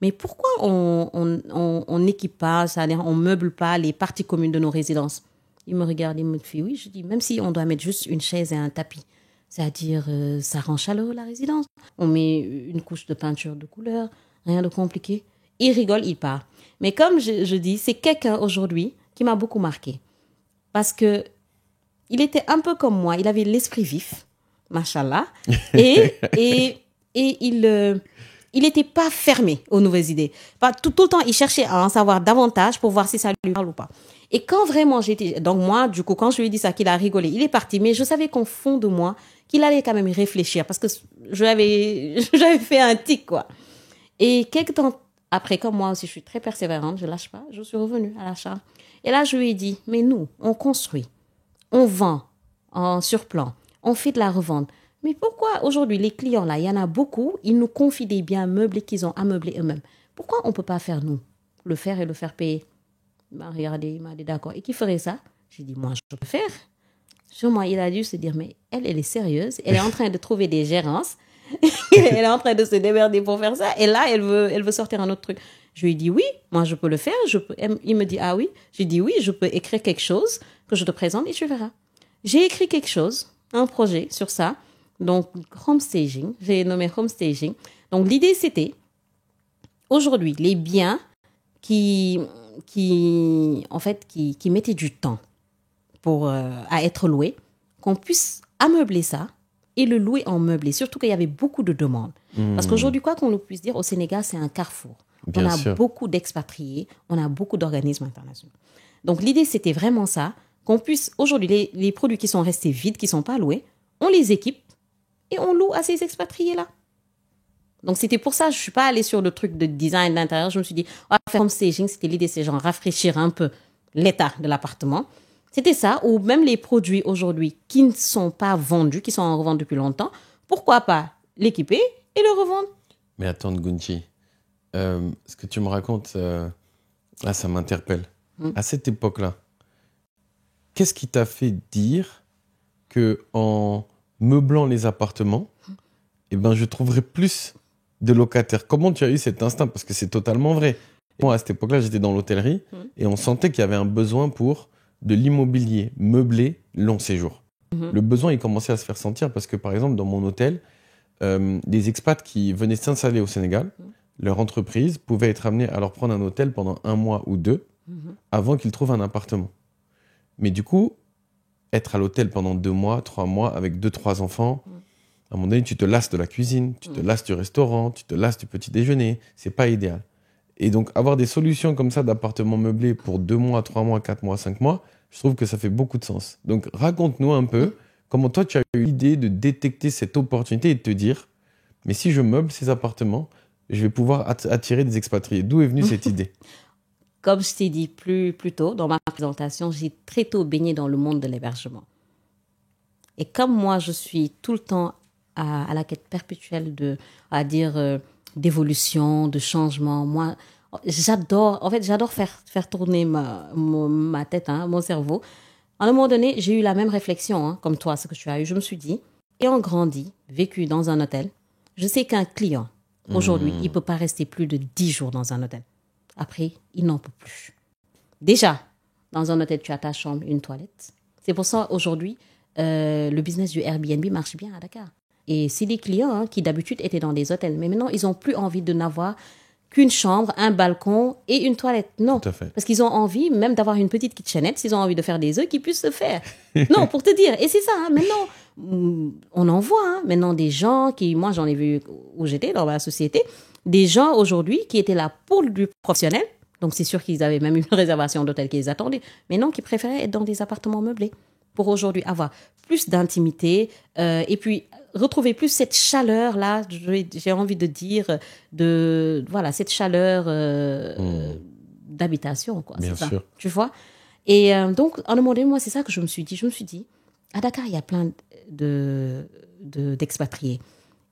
mais pourquoi on n'équipe pas, c'est-à-dire on meuble pas les parties communes de nos résidences? Il me regarde, il me dit oui. Je dis, même si on doit mettre juste une chaise et un tapis, c'est-à-dire ça rend chaleureux la résidence. On met une couche de peinture de couleur, rien de compliqué. Il rigole, il part. Mais comme je dis, c'est quelqu'un aujourd'hui qui m'a beaucoup marqué. Parce que il était un peu comme moi, il avait l'esprit vif, machallah, et il n'était pas fermé aux nouvelles idées. Tout le temps, il cherchait à en savoir davantage pour voir si ça lui parle ou pas. Et quand vraiment j'étais... Donc moi, du coup, quand je lui ai dit ça, qu'il a rigolé, il est parti. Mais je savais qu'au fond de moi, qu'il allait quand même y réfléchir parce que j'avais fait un tic, quoi. Et quelques temps après, comme moi aussi, je suis très persévérante, je ne lâche pas, je suis revenue à l'achat. Et là, je lui ai dit, mais nous, on construit, on vend en surplan, on fait de la revente. Mais pourquoi aujourd'hui, les clients, là, il y en a beaucoup, ils nous confient des biens meublés qu'ils ont ameublis eux-mêmes. Pourquoi on ne peut pas faire, nous, le faire et le faire payer? Il m'a regardé, il m'a dit d'accord. Et qui ferait ça? J'ai dit, moi, je peux faire. Sur moi, il a dû se dire, mais elle est sérieuse, elle est en train de trouver des gérances, elle est en train de se démerder pour faire ça, et là, elle veut sortir un autre truc. Je lui ai dit, oui, moi, je peux le faire. Il me dit, ah oui? J'ai dit, oui, je peux écrire quelque chose que je te présente et tu verras. J'ai écrit quelque chose, un projet sur ça. Donc, home staging, j'ai nommé home staging. Donc, l'idée, c'était, aujourd'hui, les biens qui mettaient du temps à être loués, qu'on puisse ameubler ça et le louer en meublé. Surtout qu'il y avait beaucoup de demandes. Parce qu'aujourd'hui, quoi qu'on puisse dire, au Sénégal, c'est un carrefour. Bien on a sûr. beaucoup d'expatriés, on a beaucoup d'organismes internationaux. Donc, l'idée, c'était vraiment ça, qu'on puisse, aujourd'hui, les produits qui sont restés vides, qui ne sont pas loués, on les équipe et on loue à ces expatriés-là. Donc, c'était pour ça, je ne suis pas allée sur le truc de design d'intérieur. Je me suis dit, on va faire home staging. C'était l'idée, c'est genre rafraîchir un peu l'état de l'appartement. C'était ça, ou même les produits aujourd'hui qui ne sont pas vendus, qui sont en revente depuis longtemps, pourquoi pas l'équiper et le revendre? Mais attends, Gunji, ce que tu me racontes, là, ça m'interpelle. À cette époque-là, qu'est-ce qui t'a fait dire qu'en meublant les appartements, eh ben, je trouverais plus de locataires? Comment tu as eu cet instinct? Parce que c'est totalement vrai. Moi, à cette époque-là, j'étais dans l'hôtellerie et on sentait qu'il y avait un besoin pour de l'immobilier meublé long séjour. Le besoin, il commençait à se faire sentir parce que, par exemple, dans mon hôtel, des expats qui venaient s'installer au Sénégal, leur entreprise pouvait être amenée à leur prendre un hôtel pendant 1 mois ou 2 avant qu'ils trouvent un appartement. Mais du coup, être à l'hôtel pendant 2 mois, 3 mois avec 2-3 enfants, à un moment donné, tu te lasses de la cuisine, tu te lasses du restaurant, tu te lasses du petit déjeuner. C'est pas idéal. Et donc, avoir des solutions comme ça d'appartements meublés pour 2 mois, 3 mois, 4 mois, 5 mois, je trouve que ça fait beaucoup de sens. Donc, raconte-nous un peu comment toi, tu as eu l'idée de détecter cette opportunité et de te dire, mais si je meuble ces appartements, je vais pouvoir attirer des expatriés. D'où est venue cette idée? comme je t'ai dit plus tôt dans ma présentation, j'ai très tôt baigné dans le monde de l'hébergement. Et comme moi, je suis tout le temps à la quête perpétuelle d'évolution, de changement. Moi, j'adore faire tourner ma tête, mon cerveau. À un moment donné, j'ai eu la même réflexion, comme toi, ce que tu as eu. Je me suis dit, ayant grandi, vécu dans un hôtel, je sais qu'un client, aujourd'hui, il ne peut pas rester plus de 10 jours dans un hôtel. Après, il n'en peut plus. Déjà, dans un hôtel, tu as ta chambre, une toilette. C'est pour ça, aujourd'hui, le business du Airbnb marche bien à Dakar. Et c'est des clients qui, d'habitude, étaient dans des hôtels. Mais maintenant, ils n'ont plus envie de n'avoir qu'une chambre, un balcon et une toilette. Non, Tout à fait. parce qu'ils ont envie même d'avoir une petite kitchenette, s'ils ont envie de faire des œufs, qu'ils puissent se faire. Non, pour te dire. Et c'est ça, maintenant, on en voit maintenant des gens moi j'en ai vu où j'étais, dans ma société, des gens aujourd'hui qui étaient là pour du professionnel. Donc c'est sûr qu'ils avaient même une réservation d'hôtel qui les attendait. Mais non, qui préféraient être dans des appartements meublés pour aujourd'hui avoir plus d'intimité et puis retrouver plus cette chaleur-là, j'ai envie de dire, cette chaleur d'habitation, quoi. Bien sûr. Tu vois? Et donc, à un moment donné, moi, c'est ça que je me suis dit. Je me suis dit, à Dakar, il y a plein d'expatriés.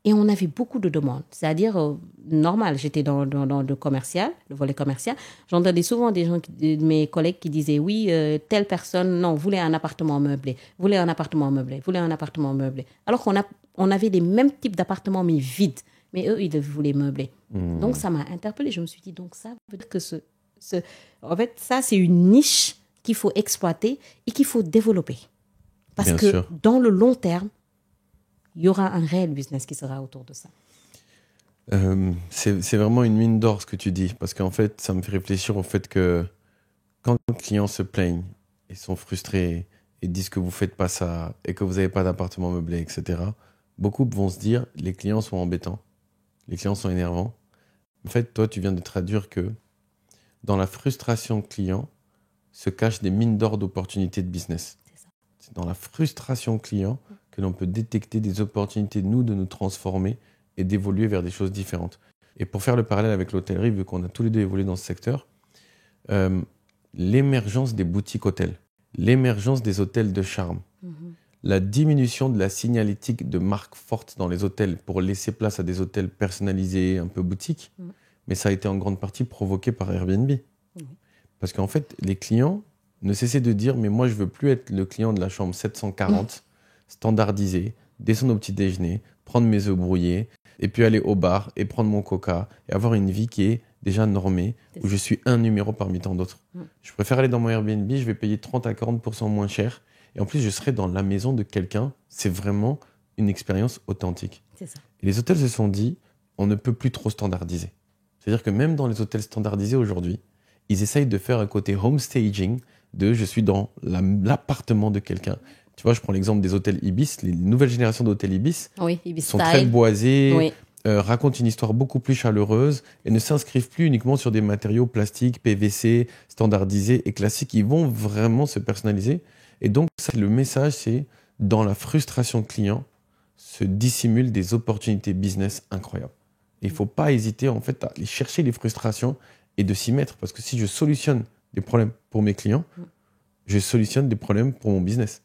Et on avait beaucoup de demandes. C'est-à-dire, normal, j'étais dans le commercial, le volet commercial. J'entendais souvent de mes collègues qui disaient, oui, telle personne, non, voulait un appartement meublé, voulait un appartement meublé, voulait un appartement meublé. Alors qu'on avait les mêmes types d'appartements, mais vides. Mais eux, ils voulaient meubler. Donc, ça m'a interpellée. Je me suis dit, donc ça veut dire que en fait, ça, c'est une niche qu'il faut exploiter et qu'il faut développer. Parce Bien que sûr. dans le long terme, il y aura un réel business qui sera autour de ça. C'est vraiment une mine d'or ce que tu dis, parce qu'en fait, ça me fait réfléchir au fait que quand les clients se plaignent et sont frustrés et disent que vous ne faites pas ça et que vous n'avez pas d'appartement meublé, etc., beaucoup vont se dire les clients sont embêtants, les clients sont énervants. En fait, toi, tu viens de traduire que dans la frustration client se cachent des mines d'or d'opportunités de business. C'est ça. C'est dans la frustration client que l'on peut détecter des opportunités, de nous transformer et d'évoluer vers des choses différentes. Et pour faire le parallèle avec l'hôtellerie, vu qu'on a tous les deux évolué dans ce secteur, l'émergence des boutiques hôtels, l'émergence des hôtels de charme, la diminution de la signalétique de marques fortes dans les hôtels pour laisser place à des hôtels personnalisés, un peu boutiques, mais ça a été en grande partie provoqué par Airbnb. Parce qu'en fait, les clients ne cessaient de dire « mais moi, je ne veux plus être le client de la chambre 740, standardisé, descendre au petit déjeuner, prendre mes œufs brouillés, et puis aller au bar et prendre mon coca, et avoir une vie qui est déjà normée, où je suis un numéro parmi tant d'autres. Je préfère aller dans mon Airbnb, je vais payer 30 à 40% moins cher, et en plus, je serai dans la maison de quelqu'un. C'est vraiment une expérience authentique. C'est ça. Et les hôtels se sont dit, on ne peut plus trop standardiser. C'est-à-dire que même dans les hôtels standardisés aujourd'hui, ils essayent de faire un côté home staging, de je suis dans l'appartement de quelqu'un. Tu vois, je prends l'exemple des hôtels Ibis, les nouvelles générations d'hôtels Ibis, Oui, Ibis sont style. très boisés, Oui. racontent une histoire beaucoup plus chaleureuse et ne s'inscrivent plus uniquement sur des matériaux plastiques, PVC, standardisés et classiques. Ils vont vraiment se personnaliser. Et donc, le message, c'est dans la frustration client, se dissimulent des opportunités business incroyables. Et il ne faut pas hésiter en fait à aller chercher les frustrations et de s'y mettre. Parce que si je solutionne des problèmes pour mes clients, je solutionne des problèmes pour mon business.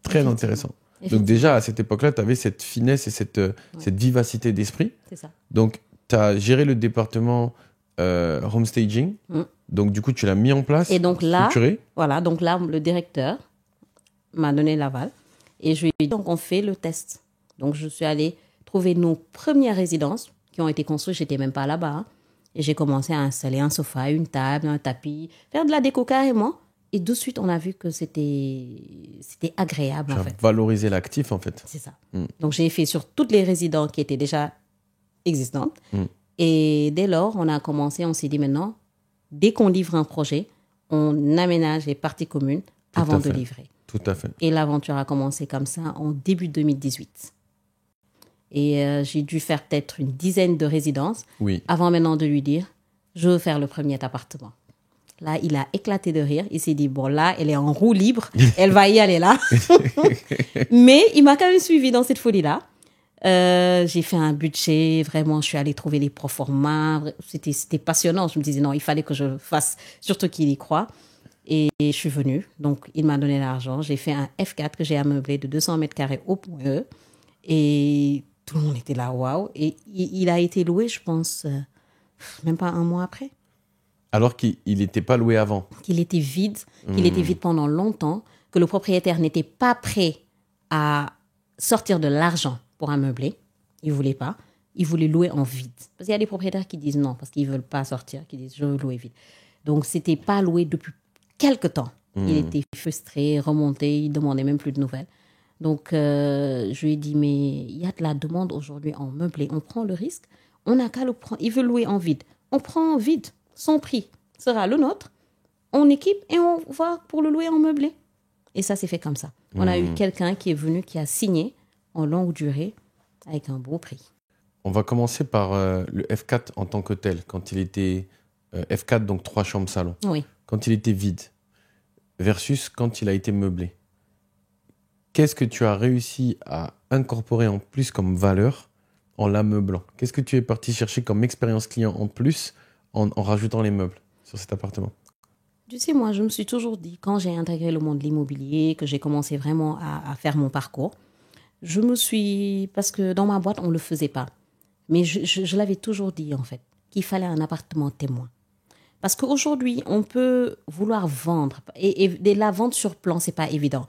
Très intéressant. Donc déjà, à cette époque-là, tu avais cette finesse et cette vivacité d'esprit. C'est ça. Donc, tu as géré le département home staging. Donc, du coup, tu l'as mis en place, Et donc là, structuré. voilà, donc là, le directeur m'a donné l'aval et je lui ai dit, donc on fait le test. Donc, je suis allée trouver nos premières résidences qui ont été construites, j'étais même pas là-bas. Et j'ai commencé à installer un sofa, une table, un tapis, faire de la déco carrément. Et de suite, on a vu que c'était agréable, Tu en as fait. valorisé l'actif, en fait. C'est ça. Donc, j'ai fait sur toutes les résidences qui étaient déjà existantes. Mm. Et dès lors, on a commencé, on s'est dit maintenant, dès qu'on livre un projet, on aménage les parties communes avant de livrer. Tout à fait. Et l'aventure a commencé comme ça en début 2018. Et j'ai dû faire peut-être une dizaine de résidences Oui. avant maintenant de lui dire, je veux faire le premier appartement. Là, il a éclaté de rire. Il s'est dit, bon, là, elle est en roue libre. Elle va y aller là. Mais il m'a quand même suivi dans cette folie-là. J'ai fait un budget, vraiment, je suis allée trouver les proformas. C'était passionnant. Je me disais, non, il fallait que je fasse, surtout qu'il y croit. Et je suis venue. Donc, il m'a donné l'argent. J'ai fait un F4 que j'ai ameubler de 200 mètres carrés au point E. Et tout le monde était là, waouh. Et il a été loué, je pense, même pas un mois après. Alors qu'il n'était pas loué avant. Qu'il était vide pendant longtemps, que le propriétaire n'était pas prêt à sortir de l'argent pour ameubler. Il ne voulait pas. Il voulait louer en vide. Parce qu'il y a des propriétaires qui disent non, parce qu'ils ne veulent pas sortir, qui disent je veux louer vide. Donc, ce n'était pas loué depuis quelque temps. Il était frustré, remonté, il ne demandait même plus de nouvelles. Donc, je lui ai dit, mais il y a de la demande aujourd'hui en meublé. On prend le risque. On n'a qu'à le prendre. Il veut louer en vide. On prend en vide. Son prix sera le nôtre. On équipe et on va pour le louer en meublé. Et ça s'est fait comme ça. On a eu quelqu'un qui est venu, qui a signé en longue durée avec un beau prix. On va commencer par le F4 en tant que tel. Quand il était F4, donc 3 chambres salon. Oui. Quand il était vide versus quand il a été meublé. Qu'est-ce que tu as réussi à incorporer en plus comme valeur en l'ameublant? Qu'est-ce que tu es parti chercher comme expérience client en plus en rajoutant les meubles sur cet appartement? Tu sais, moi, je me suis toujours dit, quand j'ai intégré le monde de l'immobilier, que j'ai commencé vraiment à faire mon parcours, parce que dans ma boîte, on ne le faisait pas. Mais je l'avais toujours dit, en fait, qu'il fallait un appartement témoin. Parce qu'aujourd'hui, on peut vouloir vendre. Et la vente sur plan, ce n'est pas évident.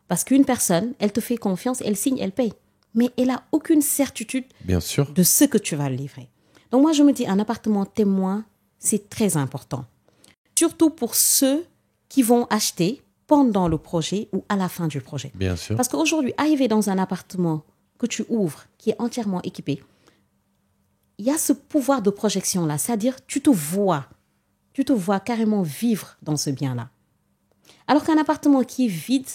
Parce qu'une personne, elle te fait confiance, elle signe, elle paye. Mais elle n'a aucune certitude Bien sûr. de ce que tu vas livrer. Donc moi, je me dis, un appartement témoin, c'est très important. Surtout pour ceux qui vont acheter pendant le projet ou à la fin du projet. Bien sûr. Parce qu'aujourd'hui, arriver dans un appartement que tu ouvres, qui est entièrement équipé, il y a ce pouvoir de projection-là. C'est-à-dire, tu te vois carrément vivre dans ce bien-là. Alors qu'un appartement qui est vide,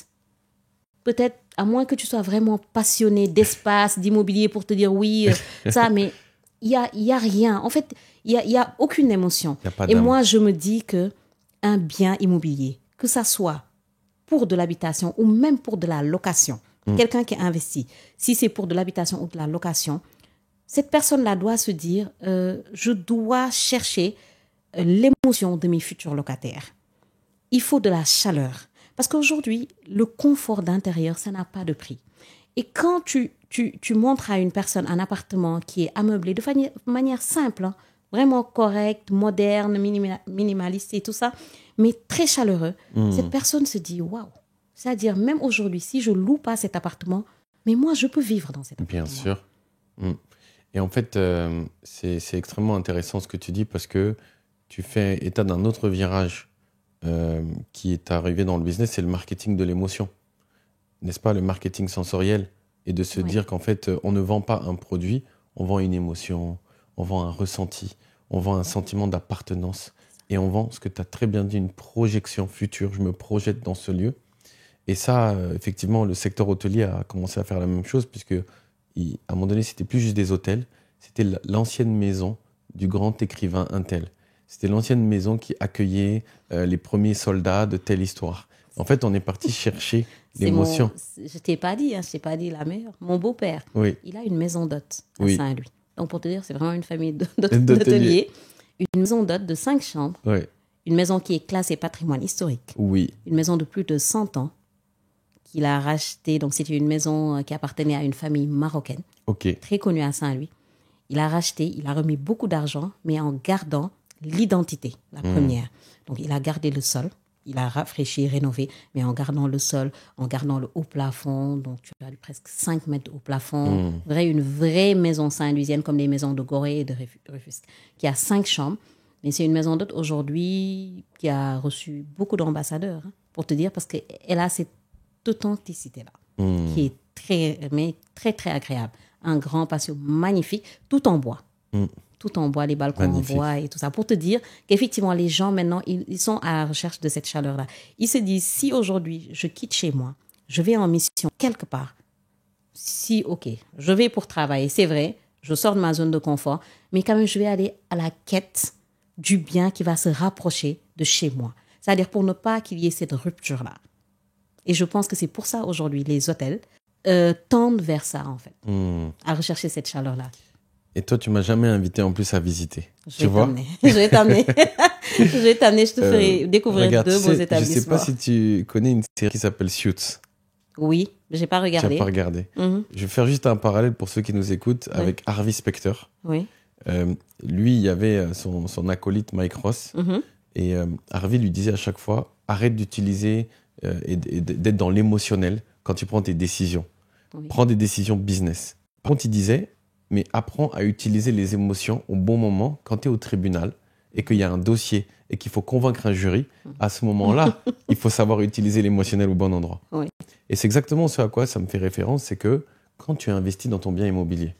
peut-être, à moins que tu sois vraiment passionné d'espace, d'immobilier pour te dire oui, ça, mais il y a rien. En fait, il y a aucune émotion. Y a pas Et d'âme. moi, je me dis que un bien immobilier, que ça soit pour de l'habitation ou même pour de la location, quelqu'un qui investit, si c'est pour de l'habitation ou de la location, cette personne-là doit se dire, je dois chercher l'émotion de mes futurs locataires. Il faut de la chaleur. Parce qu'aujourd'hui, le confort d'intérieur, ça n'a pas de prix. Et quand tu montres à une personne un appartement qui est ameublé de manière simple, hein, vraiment correct, moderne, minimaliste et tout ça, mais très chaleureux, cette personne se dit « waouh ». C'est-à-dire, même aujourd'hui, si je ne loue pas cet appartement, mais moi, je peux vivre dans cet appartement. Bien sûr. Et en fait, c'est extrêmement intéressant ce que tu dis parce que tu fais état d'un autre virage qui est arrivé dans le business, c'est le marketing de l'émotion. N'est-ce pas, le marketing sensoriel? Et de se dire qu'en fait, on ne vend pas un produit, on vend une émotion, on vend un ressenti, on vend un sentiment d'appartenance et on vend, ce que tu as très bien dit, une projection future. Je me projette dans ce lieu. Et ça, effectivement, le secteur hôtelier a commencé à faire la même chose puisque, à un moment donné, c'était plus juste des hôtels, c'était l'ancienne maison du grand écrivain Untel. C'était l'ancienne maison qui accueillait les premiers soldats de telle histoire. En fait, on est parti chercher l'émotion. Je t'ai pas dit la meilleure. Mon beau-père, il a une maison d'hôtes à Saint-Louis. Donc, pour te dire, c'est vraiment une famille d'hôteliers. Une maison d'hôtes de 5 chambres. Oui. Une maison qui est classée patrimoine historique. Oui. Une maison de plus de 100 ans qu'il a rachetée. Donc, c'était une maison qui appartenait à une famille marocaine. Très connue à Saint-Louis. Il a racheté, il a remis beaucoup d'argent, mais en gardant l'identité, la première. Donc, il a gardé le sol. Il a rafraîchi, rénové, mais en gardant le sol, en gardant le haut plafond. Donc, tu as presque 5 mètres au plafond. Une vraie maison saint-louisienne, comme les maisons de Gorée et de Rufisque, qui a 5 chambres. Mais c'est une maison d'hôte aujourd'hui qui a reçu beaucoup d'ambassadeurs, hein, pour te dire, parce qu'elle a cette authenticité-là, qui est très, très agréable. Un grand patio magnifique, tout en bois. Tout en bois, les balcons magnifique. En bois et tout ça. Pour te dire qu'effectivement, les gens, maintenant, ils sont à la recherche de cette chaleur-là. Ils se disent, si aujourd'hui, je quitte chez moi, je vais en mission quelque part. Si, OK, je vais pour travailler, c'est vrai, je sors de ma zone de confort, mais quand même, je vais aller à la quête du bien qui va se rapprocher de chez moi. C'est-à-dire pour ne pas qu'il y ait cette rupture-là. Et je pense que c'est pour ça, aujourd'hui, les hôtels tendent vers ça, en fait, à rechercher cette chaleur-là. Et toi, tu m'as jamais invité en plus à visiter. Tu vois? Je vais t'amener. Je te ferai découvrir regarde, 2 beaux établissements. Je sais pas si tu connais une série qui s'appelle Suits. Oui, j'ai pas regardé. Tu n'as pas regardé. Je vais faire juste un parallèle pour ceux qui nous écoutent avec Harvey Specter. Oui. Lui, il y avait son acolyte Mike Ross. Et Harvey lui disait à chaque fois, arrête d'utiliser et d'être dans l'émotionnel quand tu prends tes décisions. Oui. Prends des décisions business. Par contre, il disait, mais apprends à utiliser les émotions au bon moment quand tu es au tribunal et qu'il y a un dossier et qu'il faut convaincre un jury. À ce moment-là, il faut savoir utiliser l'émotionnel au bon endroit. Oui. Et c'est exactement ce à quoi ça me fait référence, c'est que quand tu investis dans ton bien immobilier,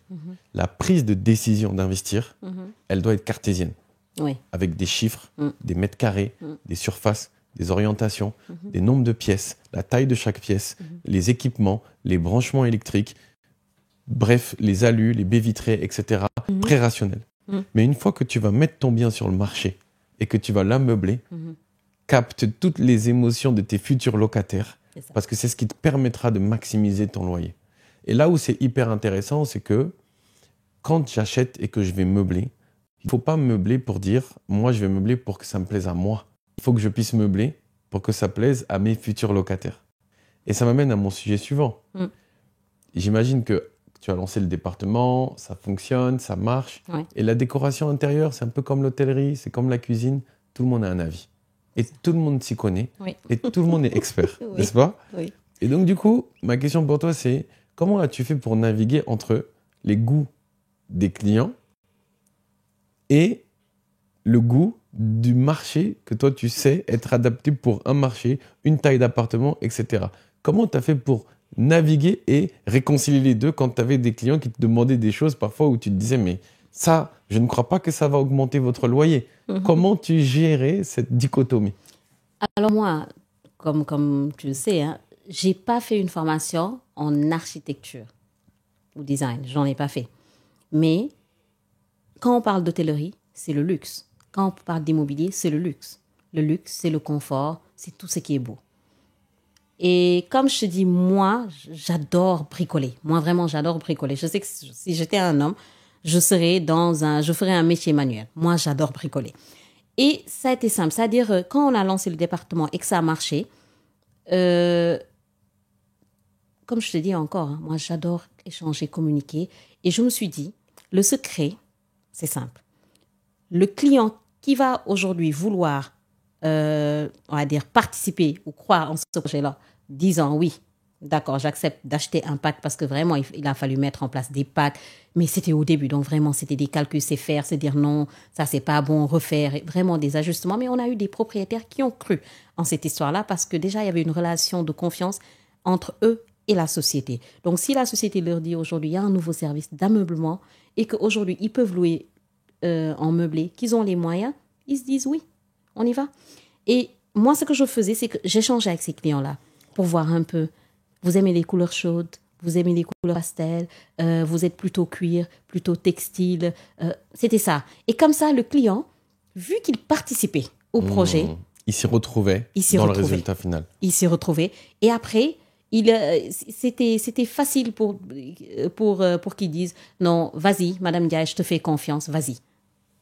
la prise de décision d'investir, elle doit être cartésienne. Oui. Avec des chiffres, des mètres carrés, des surfaces, des orientations, des nombres de pièces, la taille de chaque pièce, les équipements, les branchements électriques, bref, les alus, les baies vitrées, etc. Très rationnel. Mais une fois que tu vas mettre ton bien sur le marché et que tu vas l'ameubler, capte toutes les émotions de tes futurs locataires parce que c'est ce qui te permettra de maximiser ton loyer. Et là où c'est hyper intéressant, c'est que quand j'achète et que je vais meubler, il ne faut pas meubler pour dire « moi, je vais meubler pour que ça me plaise à moi ». Il faut que je puisse meubler pour que ça plaise à mes futurs locataires. Et ça m'amène à mon sujet suivant. J'imagine que tu as lancé le département, ça fonctionne, ça marche. Oui. Et la décoration intérieure, c'est un peu comme l'hôtellerie, c'est comme la cuisine. Tout le monde a un avis. Et tout le monde s'y connaît. Oui. Et tout le monde est expert, n'est-ce pas? Oui. Et donc, du coup, ma question pour toi, c'est comment as-tu fait pour naviguer entre les goûts des clients et le goût du marché que toi, tu sais être adapté pour un marché, une taille d'appartement, etc. Comment tu as fait pour naviguer et réconcilier les deux quand tu avais des clients qui te demandaient des choses parfois où tu te disais mais ça, je ne crois pas que ça va augmenter votre loyer. Comment tu gérais cette dichotomie? Alors moi, comme tu le sais, j'ai pas fait une formation en architecture ou design, j'en ai pas fait. Mais quand on parle d'hôtellerie, c'est le luxe. Quand on parle d'immobilier, c'est le luxe. Le luxe, c'est le confort, c'est tout ce qui est beau. Et comme je te dis, moi, j'adore bricoler. Moi, vraiment, j'adore bricoler. Je sais que si j'étais un homme, je ferais un métier manuel. Moi, j'adore bricoler. Et ça a été simple. C'est-à-dire, quand on a lancé le département et que ça a marché, comme je te dis encore, moi, j'adore échanger, communiquer. Et je me suis dit, le secret, c'est simple. Le client qui va aujourd'hui vouloir, on va dire, participer ou croire en ce projet-là, disant oui, d'accord, j'accepte d'acheter un pack parce que vraiment, il a fallu mettre en place des packs. Mais c'était au début, donc vraiment, c'était des calculs, c'est faire, c'est dire non, ça, c'est pas bon, refaire, vraiment des ajustements. Mais on a eu des propriétaires qui ont cru en cette histoire-là parce que déjà, il y avait une relation de confiance entre eux et la société. Donc, si la société leur dit aujourd'hui, il y a un nouveau service d'ameublement et qu'aujourd'hui, ils peuvent louer en meublé, qu'ils ont les moyens, ils se disent oui, on y va. Et moi, ce que je faisais, c'est que j'échangeais avec ces clients-là pour voir un peu, vous aimez les couleurs chaudes, vous aimez les couleurs pastel, vous êtes plutôt cuir, plutôt textile, c'était ça. Et comme ça, le client, vu qu'il participait au projet, il s'y retrouvait dans le résultat final. Il s'y retrouvait. Et après, c'était facile pour qu'ils disent non, vas-y, Madame Ndiaye, je te fais confiance, vas-y.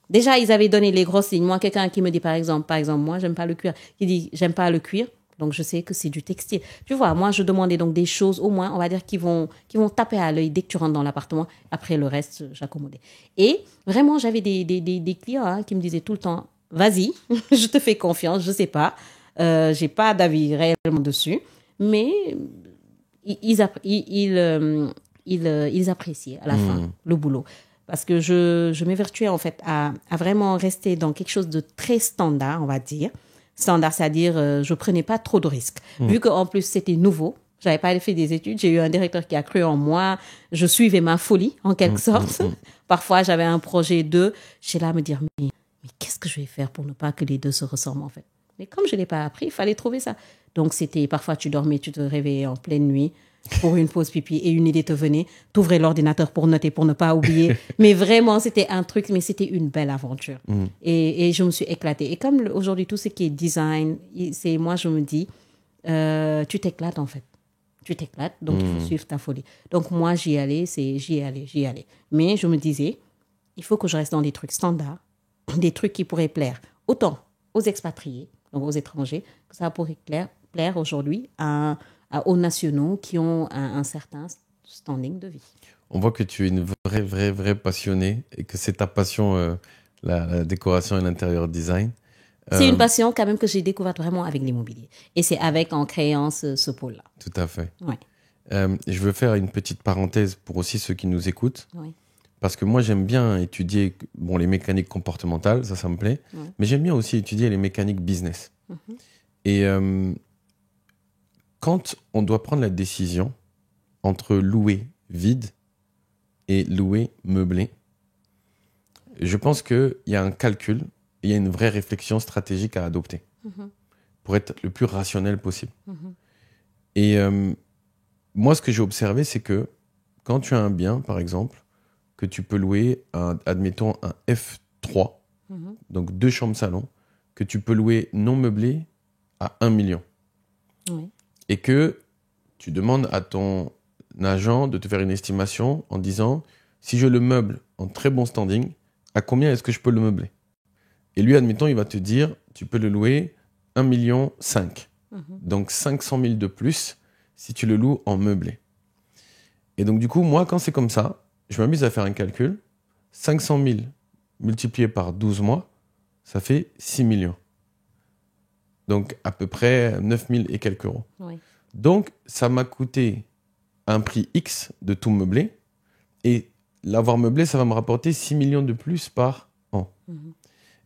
Déjà, ils avaient donné les grosses lignes. Moi, quelqu'un qui me dit, par exemple, moi, j'aime pas le cuir, qui dit, j'aime pas le cuir, donc je sais que c'est du textile. Tu vois, moi, je demandais donc des choses, au moins, on va dire, qui vont taper à l'œil dès que tu rentres dans l'appartement. Après, le reste, j'accommodais. Et vraiment, j'avais des clients qui me disaient tout le temps, vas-y, je te fais confiance, je sais pas, j'ai pas d'avis réellement dessus, mais ils appréciaient à la fin le boulot. Parce que je m'évertuais en fait à vraiment rester dans quelque chose de très standard, on va dire. Standard, c'est-à-dire je prenais pas trop de risques. Vu qu'en plus c'était nouveau, j'avais pas fait des études, j'ai eu un directeur qui a cru en moi, je suivais ma folie en quelque sorte. Parfois j'avais un projet j'étais là à me dire mais qu'est-ce que je vais faire pour ne pas que les deux se ressemblent en fait. Mais comme je l'ai pas appris, il fallait trouver ça. Donc c'était parfois tu dormais, tu te réveillais en pleine nuit pour une pause pipi et une idée te venait, t'ouvrais l'ordinateur pour noter, pour ne pas oublier. Mais vraiment, c'était un truc, mais c'était une belle aventure. Et je me suis éclatée. Et comme aujourd'hui, tout ce qui est design, moi, je me dis, tu t'éclates en fait. tu t'éclates, donc il faut suivre ta folie. Donc moi, j'y allais. Mais je me disais, il faut que je reste dans des trucs standards, des trucs qui pourraient plaire autant aux expatriés, donc aux étrangers, que ça pourrait plaire aujourd'hui aux nationaux qui ont un certain standing de vie. On voit que tu es une vraie passionnée et que c'est ta passion, la décoration et l'intérieur design. C'est une passion quand même que j'ai découverte vraiment avec l'immobilier. Et c'est en créant ce pôle-là. Tout à fait. Ouais. Je veux faire une petite parenthèse pour aussi ceux qui nous écoutent. Oui. Parce que moi, j'aime bien étudier les mécaniques comportementales, ça me plaît. Ouais. Mais j'aime bien aussi étudier les mécaniques business. Et quand on doit prendre la décision entre louer vide et louer meublé, je pense qu'il y a un calcul, il y a une vraie réflexion stratégique à adopter pour être le plus rationnel possible. Et moi, ce que j'ai observé, c'est que quand tu as un bien, par exemple, que tu peux louer, admettons, un F3, donc 2 chambres salon, que tu peux louer non meublé à 1 million. Oui. Et que tu demandes à ton agent de te faire une estimation en disant, si je le meuble en très bon standing, à combien est-ce que je peux le meubler? Et lui, admettons, il va te dire, tu peux le louer 1,5 million. Donc 500 000 de plus si tu le loues en meublé. Et donc du coup, moi, quand c'est comme ça, je m'amuse à faire un calcul. 500 000 multiplié par 12 mois, ça fait 6 millions. Donc à peu près 9 000 et quelques euros. Oui. Donc ça m'a coûté un prix X de tout meubler. Et l'avoir meublé, ça va me rapporter 6 millions de plus par an.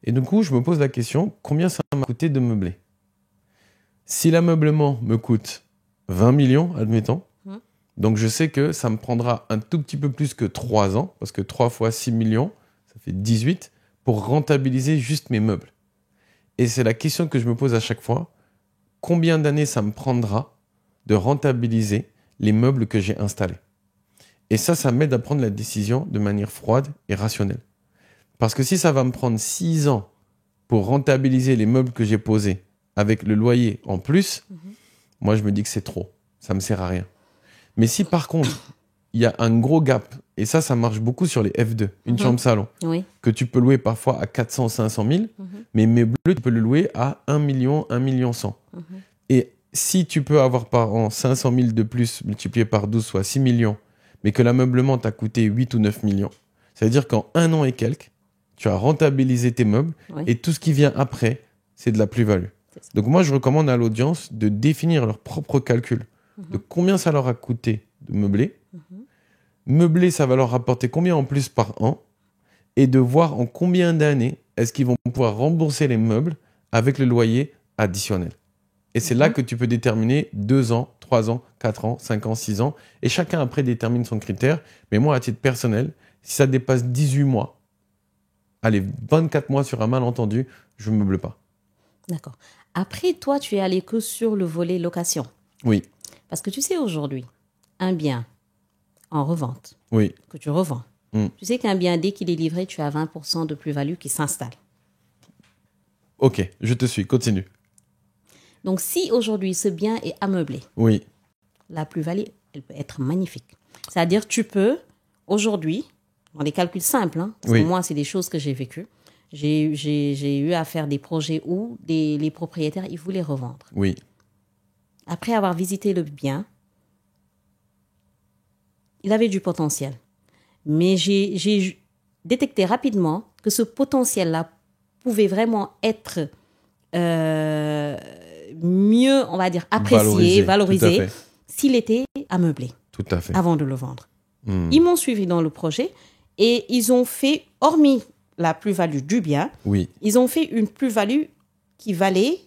Et du coup, je me pose la question, combien ça m'a coûté de meubler? Si l'ameublement me coûte 20 millions, admettons, donc je sais que ça me prendra un tout petit peu plus que 3 ans, parce que 3 fois 6 millions, ça fait 18, pour rentabiliser juste mes meubles. Et c'est la question que je me pose à chaque fois, combien d'années ça me prendra de rentabiliser les meubles que j'ai installés? Et ça m'aide à prendre la décision de manière froide et rationnelle. Parce que si ça va me prendre 6 ans pour rentabiliser les meubles que j'ai posés avec le loyer en plus, moi je me dis que c'est trop. Ça me sert à rien. Mais si par contre, il y a un gros gap, et ça marche beaucoup sur les F2, une chambre salon, que tu peux louer parfois à 400, 500 000, mais meublé, tu peux le louer à 1 million, 1 million 100. Et si tu peux avoir par an 500 000 de plus multiplié par 12, soit 6 millions, mais que l'ameublement t'a coûté 8 ou 9 millions, ça veut dire qu'en 1 an et quelques, tu as rentabilisé tes meubles, et tout ce qui vient après, c'est de la plus-value. Donc moi, je recommande à l'audience de définir leur propre calcul de combien ça leur a coûté de meubler. Meubler, ça va leur rapporter combien en plus par an, et de voir en combien d'années est-ce qu'ils vont pouvoir rembourser les meubles avec le loyer additionnel. Et c'est là que tu peux déterminer 2 ans, 3 ans, 4 ans, 5 ans, 6 ans. Et chacun après détermine son critère. Mais moi, à titre personnel, si ça dépasse 18 mois, allez, 24 mois sur un malentendu, je ne meuble pas. D'accord. Après, toi, tu es allé que sur le volet location. Oui. Parce que tu sais, aujourd'hui, un bien en revente, que tu revends, tu sais qu'un bien, dès qu'il est livré, tu as 20% de plus-value qui s'installe. Ok, je te suis, continue. Donc, si aujourd'hui, ce bien est ameubé, la plus-value, elle peut être magnifique. C'est-à-dire, tu peux, aujourd'hui, dans des calculs simples, parce que moi, c'est des choses que j'ai vécues, j'ai eu à faire des projets où les propriétaires, ils voulaient revendre. Oui. Après avoir visité le bien, il avait du potentiel. Mais j'ai détecté rapidement que ce potentiel-là pouvait vraiment être mieux, on va dire, apprécié, valorisé s'il était ameublé. Tout à fait. Avant de le vendre. Ils m'ont suivi dans le projet et ils ont fait, hormis la plus-value du bien, ils ont fait une plus-value qui valait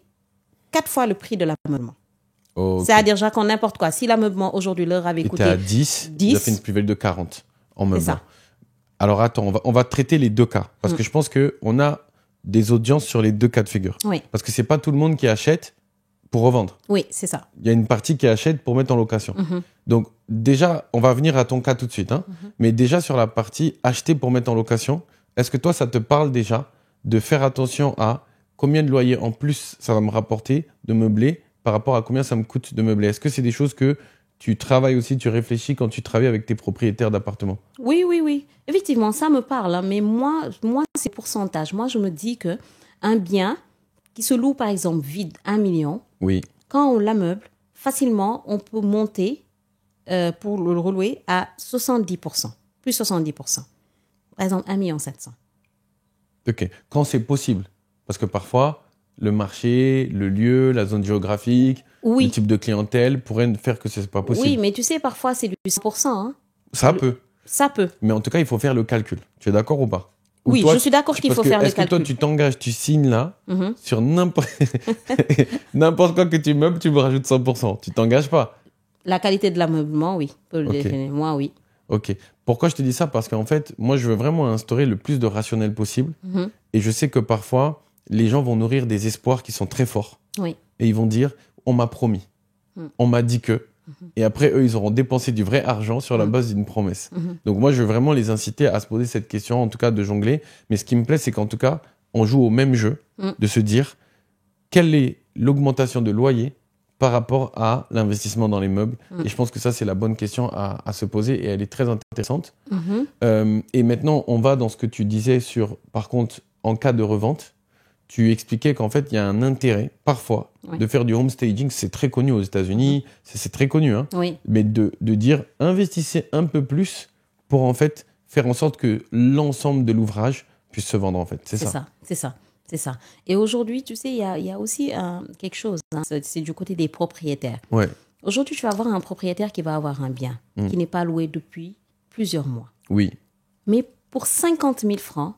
4 fois le prix de l'ameublement. C'est-à-dire, Jacques, en n'importe quoi. Si l'ameublement aujourd'hui leur avait coûté à 10, il a fait une plus-value de 40 en meublement. C'est ça. Alors attends, on va traiter les deux cas. Parce que je pense qu'on a des audiences sur les deux cas de figure. Parce que ce n'est pas tout le monde qui achète pour revendre. Oui, c'est ça. Il y a une partie qui achète pour mettre en location. Donc déjà, on va venir à ton cas tout de suite. Mais déjà sur la partie acheter pour mettre en location, est-ce que toi, ça te parle déjà de faire attention à combien de loyer en plus ça va me rapporter de meubler par rapport à combien ça me coûte de meubler? Est-ce que c'est des choses que tu travailles aussi, tu réfléchis quand tu travailles avec tes propriétaires d'appartements. Oui, oui, oui. Effectivement, ça me parle, hein, mais moi, c'est pourcentage. Moi, je me dis que un bien qui se loue, par exemple, vide, 1 million, Oui, quand on l'ameuble, facilement, on peut monter pour le relouer à 70%, plus 70%. Par exemple, 1,7 million. ok. Quand c'est possible. Parce que parfois, le marché, le lieu, la zone géographique, Oui. le type de clientèle pourraient faire que ce n'est pas possible. Oui, mais tu sais, parfois, c'est du 100%. Hein. Ça peut. Ça peut. Mais en tout cas, il faut faire le calcul. Tu es d'accord ou pas? Ou Oui, toi, je suis d'accord qu'il parce faut que faire le est-ce que toi, calcul. tu t'engages, tu signes là, Mhm. sur n'importe quoi que tu meubles, tu me rajoutes 100%. Tu t'engages pas. La qualité de l'ameublement, oui. Peut le Ok. définir. Moi, oui. Ok. Pourquoi je te dis ça? Parce qu'en fait, moi, je veux vraiment instaurer le plus de rationnel possible. Mhm. Et je sais que parfois, les gens vont nourrir des espoirs qui sont très forts. Oui. Et ils vont dire, on m'a promis. On m'a dit que. Et après, eux, ils auront dépensé du vrai argent sur la base d'une promesse. Donc moi, je veux vraiment les inciter à se poser cette question, en tout cas de jongler. Mais ce qui me plaît, c'est qu'en tout cas, on joue au même jeu, de se dire, quelle est l'augmentation de loyer par rapport à l'investissement dans les meubles? Et je pense que ça, c'est la bonne question à se poser et elle est très intéressante. Et maintenant, on va dans ce que tu disais sur, par contre, en cas de revente, tu expliquais qu'en fait, il y a un intérêt, parfois, de faire du home staging. C'est très connu aux États-Unis, c'est très connu, hein. Oui. Mais de dire, investissez un peu plus pour en fait faire en sorte que l'ensemble de l'ouvrage puisse se vendre, en fait. C'est ça. C'est ça. Et aujourd'hui, tu sais, il y a aussi quelque chose, hein, c'est du côté des propriétaires. Ouais. Aujourd'hui, tu vas avoir un propriétaire qui va avoir un bien qui n'est pas loué depuis plusieurs mois. Oui. Mais pour 50 000 francs,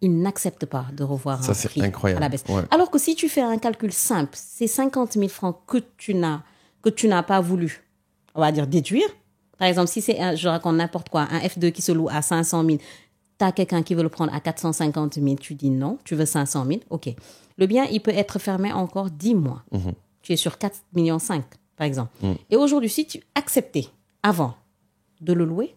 il n'accepte pas de revoir Ça, un c'est prix incroyable. à la baisse. Ouais. Alors que si tu fais un calcul simple, c'est 50 000 francs que tu n'as pas voulu, on va dire, déduire. Par exemple, si c'est, je raconte n'importe quoi, un F2 qui se loue à 500 000, tu as quelqu'un qui veut le prendre à 450 000, tu dis non, tu veux 500 000, ok. Le bien, il peut être fermé encore 10 mois. Tu es sur 4,5 millions, par exemple. Et aujourd'hui, si tu acceptais avant de le louer,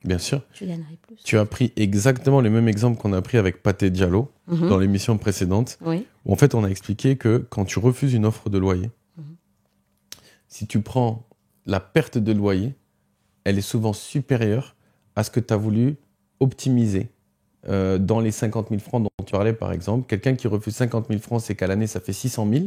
Bien sûr. tu gagnerais plus. Tu as pris exactement le même exemple qu'on a pris avec Pathé Diallo dans l'émission précédente. Oui. Où en fait, on a expliqué que quand tu refuses une offre de loyer, si tu prends la perte de loyer, elle est souvent supérieure à ce que tu as voulu optimiser dans les 50 000 francs dont tu parlais, par exemple. Quelqu'un qui refuse 50 000 francs, c'est qu'à l'année, ça fait 600 000.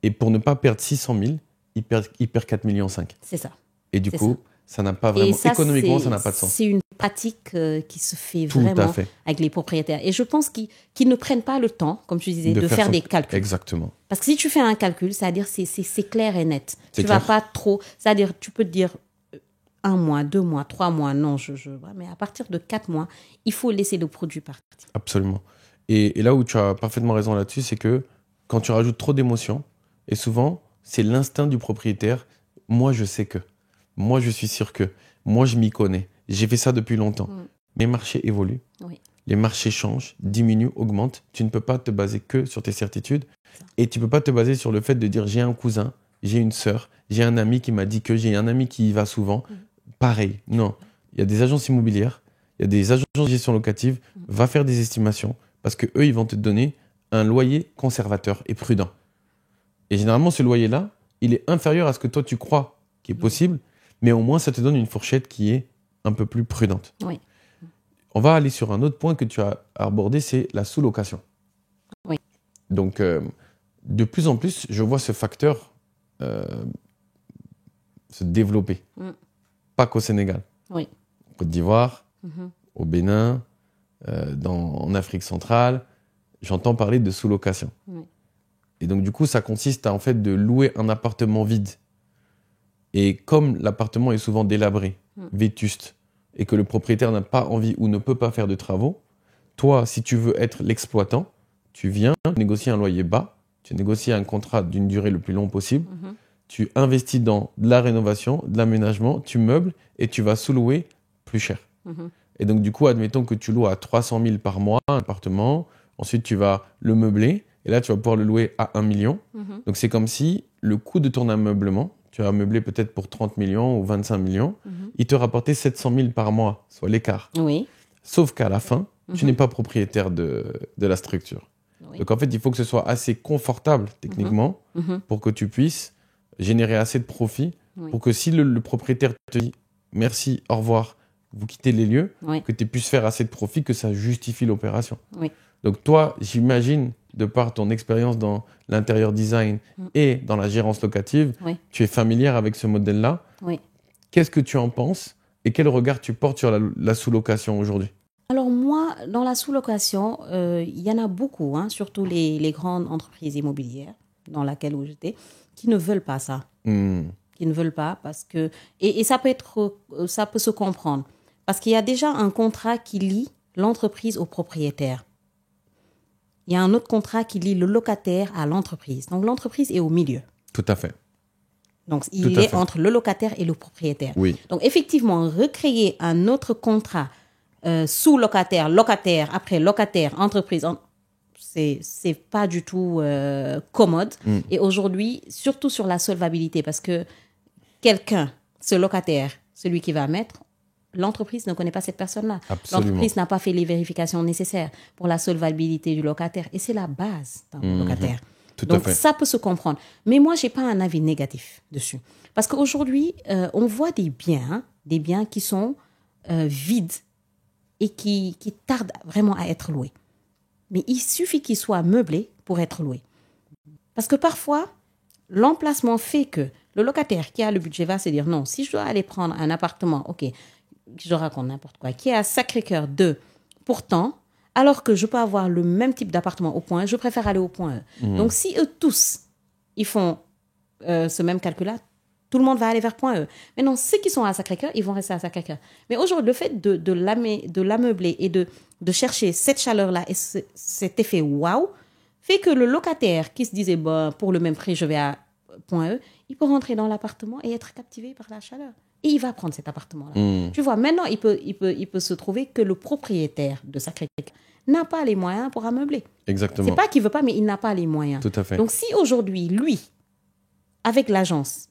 Et pour ne pas perdre 600 000, il perd 4,5 millions. C'est ça. Et du C'est coup, ça n'a pas vraiment... Et ça, économiquement, ça n'a pas de sens. C'est une pratique qui se fait Tout à vraiment fait. avec les propriétaires. Et je pense qu'ils ne prennent pas le temps, comme tu disais, de faire des calculs. Exactement. Parce que si tu fais un calcul, c'est-à-dire c'est clair et net. C'est Tu vas clair. pas trop... C'est-à-dire tu peux te dire 1 mois, 2 mois, 3 mois, non, mais à partir de 4 mois, il faut laisser le produit partir. Absolument. Et là où tu as parfaitement raison là-dessus, c'est que quand tu rajoutes trop d'émotions, et souvent, c'est l'instinct du propriétaire. Moi, je sais que. Moi, je suis sûr que. Moi, je m'y connais. J'ai fait ça depuis longtemps. Les marchés évoluent. Oui. Les marchés changent, diminuent, augmentent. Tu ne peux pas te baser que sur tes certitudes. Et tu ne peux pas te baser sur le fait de dire j'ai un cousin, j'ai une sœur, j'ai un ami qui m'a dit que, j'ai un ami qui y va souvent. Pareil. Non. Il y a des agences immobilières, il y a des agences de gestion locative. Va faire des estimations parce que eux, ils vont te donner un loyer conservateur et prudent. Et généralement, ce loyer-là, il est inférieur à ce que toi, tu crois qui est possible, mais au moins, ça te donne une fourchette qui est un peu plus prudente. Oui. On va aller sur un autre point que tu as abordé, c'est la sous-location. Oui. Donc, de plus en plus, je vois ce facteur se développer. Pas qu'au Sénégal. Oui. En Côte d'Ivoire, au Bénin, en Afrique centrale, j'entends parler de sous-location. Oui. Et donc, du coup, ça consiste à en fait de louer un appartement vide. Et comme l'appartement est souvent délabré, vétuste, et que le propriétaire n'a pas envie ou ne peut pas faire de travaux, toi, si tu veux être l'exploitant, tu viens négocier un loyer bas, tu négocies un contrat d'une durée le plus long possible, tu investis dans de la rénovation, de l'aménagement, tu meubles et tu vas sous-louer plus cher. Et donc, du coup, admettons que tu loues à 300 000 par mois un appartement, ensuite tu vas le meubler, et là, tu vas pouvoir le louer à 1 million. Donc, c'est comme si le coût de ton ameublement, tu as meublé peut-être pour 30 millions ou 25 millions, il te rapportait 700 000 par mois, soit l'écart. Oui. Sauf qu'à la fin, tu n'es pas propriétaire de la structure. Oui. Donc, en fait, il faut que ce soit assez confortable techniquement pour que tu puisses générer assez de profit Oui. pour que si le propriétaire te dit merci, au revoir, vous quittez les lieux, Oui. que tu puisses faire assez de profit que ça justifie l'opération. Oui. Donc toi, j'imagine, de par ton expérience dans l'intérieur design et dans la gérance locative, Oui. tu es familière avec ce modèle-là. Oui. Qu'est-ce que tu en penses et quel regard tu portes sur la sous-location aujourd'hui? Alors moi, dans la sous-location, il y en a beaucoup, hein, surtout les grandes entreprises immobilières dans laquelle où j'étais, qui ne veulent pas ça. Qui ne veulent pas parce que... Et ça peut se comprendre. Parce qu'il y a déjà un contrat qui lie l'entreprise au propriétaire. Il y a un autre contrat qui lie le locataire à l'entreprise. Donc l'entreprise est au milieu. Tout à fait. Donc il est entre le locataire et le propriétaire. Oui. Donc effectivement, recréer un autre contrat sous-locataire, locataire, après locataire, entreprise, c'est pas du tout commode. Et aujourd'hui, surtout sur la solvabilité, parce que quelqu'un, ce locataire, celui qui va mettre, l'entreprise ne connaît pas cette personne-là. Absolument. L'entreprise n'a pas fait les vérifications nécessaires pour la solvabilité du locataire. Et c'est la base d'un locataire. Tout à Donc fait. ça peut se comprendre. Mais moi, j'ai pas un avis négatif dessus. Parce qu'aujourd'hui, on voit des biens qui sont vides et qui tardent vraiment à être loués. Mais il suffit qu'ils soient meublés pour être loués. Parce que parfois, l'emplacement fait que le locataire qui a le budget va se dire non, si je dois aller prendre un appartement, ok, je raconte n'importe quoi, qui est à Sacré-Cœur 2, pourtant, alors que je peux avoir le même type d'appartement au point E, je préfère aller au point E. Donc si eux tous, ils font ce même calcul-là, tout le monde va aller vers point E. Maintenant, ceux qui sont à Sacré-Cœur, ils vont rester à Sacré-Cœur. Mais aujourd'hui, le fait de l'ameubler et de chercher cette chaleur-là et cet effet waouh, fait que le locataire qui se disait bah, pour le même prix, je vais à point E, il peut rentrer dans l'appartement et être captivé par la chaleur. Et il va prendre cet appartement-là. Tu vois, maintenant, il peut se trouver que le propriétaire de Sacré-Cœur n'a pas les moyens pour ameubler. Exactement. C'est pas qu'il veut pas, mais il n'a pas les moyens. Tout à fait. Donc, si aujourd'hui, lui, avec l'agence,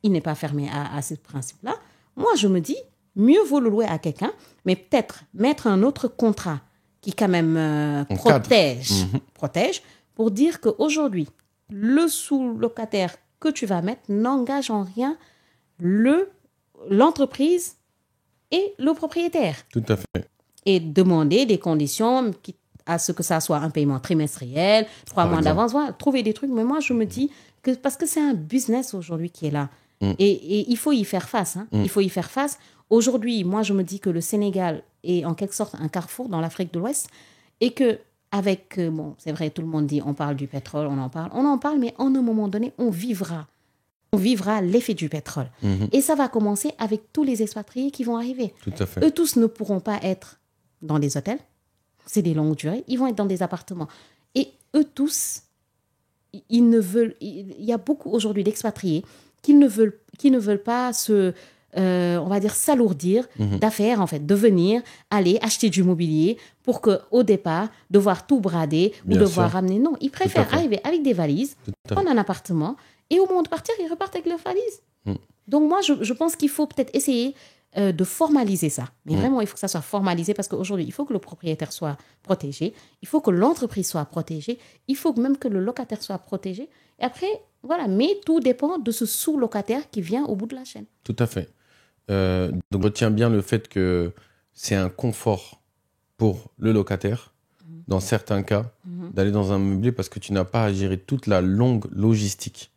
il n'est pas fermé à ce principe-là, moi, je me dis, mieux vaut le louer à quelqu'un, mais peut-être mettre un autre contrat qui quand même protège, pour dire qu'aujourd'hui, le sous-locataire que tu vas mettre n'engage en rien l'entreprise et le propriétaire. Tout à fait. Et demander des conditions à ce que ça soit un paiement trimestriel, 3 mois d'avance, voilà, trouver des trucs. Mais moi, je me dis que parce que c'est un business aujourd'hui qui est là. Et il faut y faire face. Hein. Il faut y faire face. Aujourd'hui, moi, je me dis que le Sénégal est en quelque sorte un carrefour dans l'Afrique de l'Ouest et que avec, bon, c'est vrai, tout le monde dit, on parle du pétrole, on en parle, mais en un moment donné, on vivra l'effet du pétrole. Et ça va commencer avec tous les expatriés qui vont arriver. Tout à fait. Eux tous ne pourront pas être dans des hôtels, c'est des longues durées, ils vont être dans des appartements. Et eux tous, il y a beaucoup aujourd'hui d'expatriés qui ne veulent pas on va dire, s'alourdir d'affaires, en fait, de venir, aller acheter du mobilier pour qu'au départ, devoir tout brader ou devoir ramener. Non, ils préfèrent arriver avec des valises, prendre un appartement et au moment de partir, ils repartent avec leurs valises. Donc moi, je pense qu'il faut peut-être essayer de formaliser ça. Mais vraiment, il faut que ça soit formalisé parce qu'aujourd'hui, il faut que le propriétaire soit protégé, il faut que l'entreprise soit protégée, il faut même que le locataire soit protégé. Et après, voilà, mais tout dépend de ce sous-locataire qui vient au bout de la chaîne. Tout à fait. Donc, retiens bien le fait que c'est un confort pour le locataire, dans certains cas, d'aller dans un meublé parce que tu n'as pas à gérer toute la longue logistique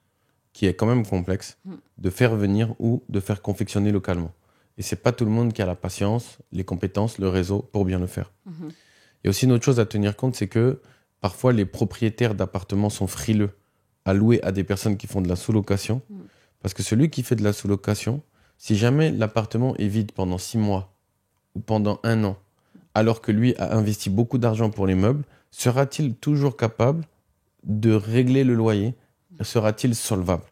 qui est quand même complexe, de faire venir ou de faire confectionner localement. Et c'est pas tout le monde qui a la patience, les compétences, le réseau pour bien le faire. Il y a aussi une autre chose à tenir compte, c'est que parfois les propriétaires d'appartements sont frileux à louer à des personnes qui font de la sous-location. Parce que celui qui fait de la sous-location, si jamais l'appartement est vide pendant 6 mois ou pendant 1 an, alors que lui a investi beaucoup d'argent pour les meubles, sera-t-il toujours capable de régler le loyer? Sera-t-il solvable?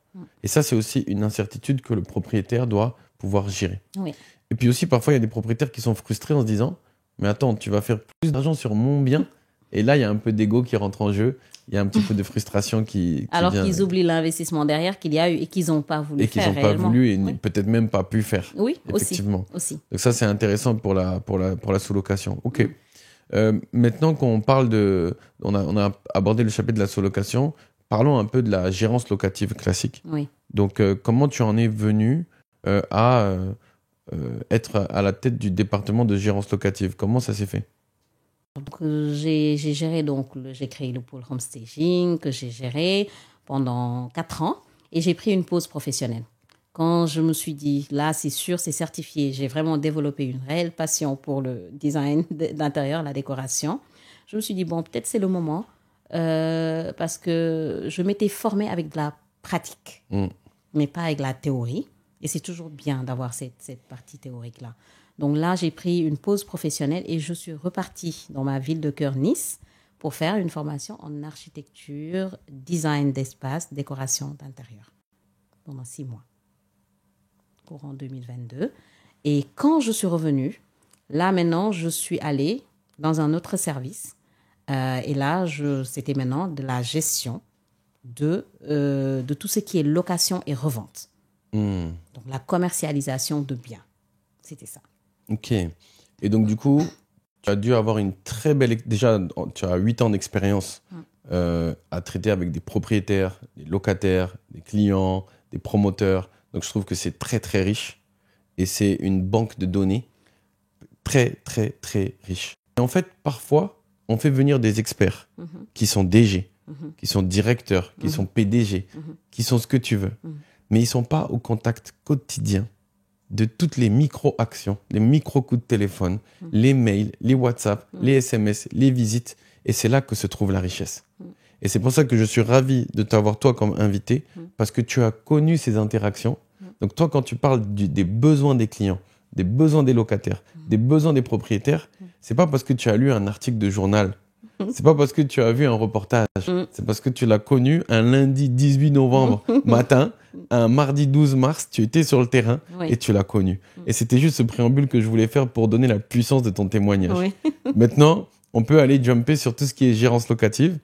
Et ça, c'est aussi une incertitude que le propriétaire doit pouvoir gérer. Oui. Et puis aussi, parfois, il y a des propriétaires qui sont frustrés en se disant « Mais attends, tu vas faire plus d'argent sur mon bien ?» Et là, il y a un peu d'ego qui rentre en jeu. Il y a un petit peu de frustration qui alors vient. qu'ils oublient l'investissement derrière qu'il y a eu et qu'ils n'ont pas voulu faire. Et qu'ils n'ont pas réellement. voulu et peut-être même pas pu faire. Oui, effectivement. aussi. Donc ça, c'est intéressant pour la sous-location. OK. Maintenant qu'on parle on a abordé le chapitre de la sous-location, parlons un peu de la gérance locative classique. Oui. Donc, comment tu en es venu à être à la tête du département de gérance locative? Comment ça s'est fait? Donc, j'ai géré, donc, j'ai créé le pôle homestaging que j'ai géré pendant 4 ans et j'ai pris une pause professionnelle. Quand je me suis dit, là, c'est sûr, c'est certifié, j'ai vraiment développé une réelle passion pour le design d'intérieur, la décoration. Je me suis dit, bon, peut-être c'est le moment parce que je m'étais formée avec de la pratique, mais pas avec la théorie. Et c'est toujours bien d'avoir cette partie théorique-là. Donc là, j'ai pris une pause professionnelle et je suis repartie dans ma ville de cœur, Nice, pour faire une formation en architecture, design d'espace, décoration d'intérieur pendant 6 mois, courant 2022. Et quand je suis revenue, là maintenant, je suis allée dans un autre service. Et là, c'était maintenant de la gestion de tout ce qui est location et revente. Donc la commercialisation de biens. C'était ça. Ok. Et donc, du coup, tu as dû avoir une très belle... Déjà, tu as 8 ans d'expérience à traiter avec des propriétaires, des locataires, des clients, des promoteurs. Donc, je trouve que c'est très, très riche. Et c'est une banque de données très, très, très riche. Et en fait, parfois, on fait venir des experts qui sont DG, qui sont directeurs, qui sont PDG, qui sont ce que tu veux. Mais ils ne sont pas au contact quotidien de toutes les micro-actions, les micro-coups de téléphone, les mails, les WhatsApp, les SMS, les visites. Et c'est là que se trouve la richesse. Et c'est pour ça que je suis ravi de t'avoir toi comme invité, parce que tu as connu ces interactions. Donc toi, quand tu parles des besoins des clients, des besoins des locataires, des besoins des propriétaires, c'est pas parce que tu as lu un article de journal, c'est pas parce que tu as vu un reportage, c'est parce que tu l'as connu un lundi 18 novembre matin, un mardi 12 mars, tu étais sur le terrain et tu l'as connu. Et c'était juste ce préambule que je voulais faire pour donner la puissance de ton témoignage. Maintenant, on peut aller jumper sur tout ce qui est gérance locative.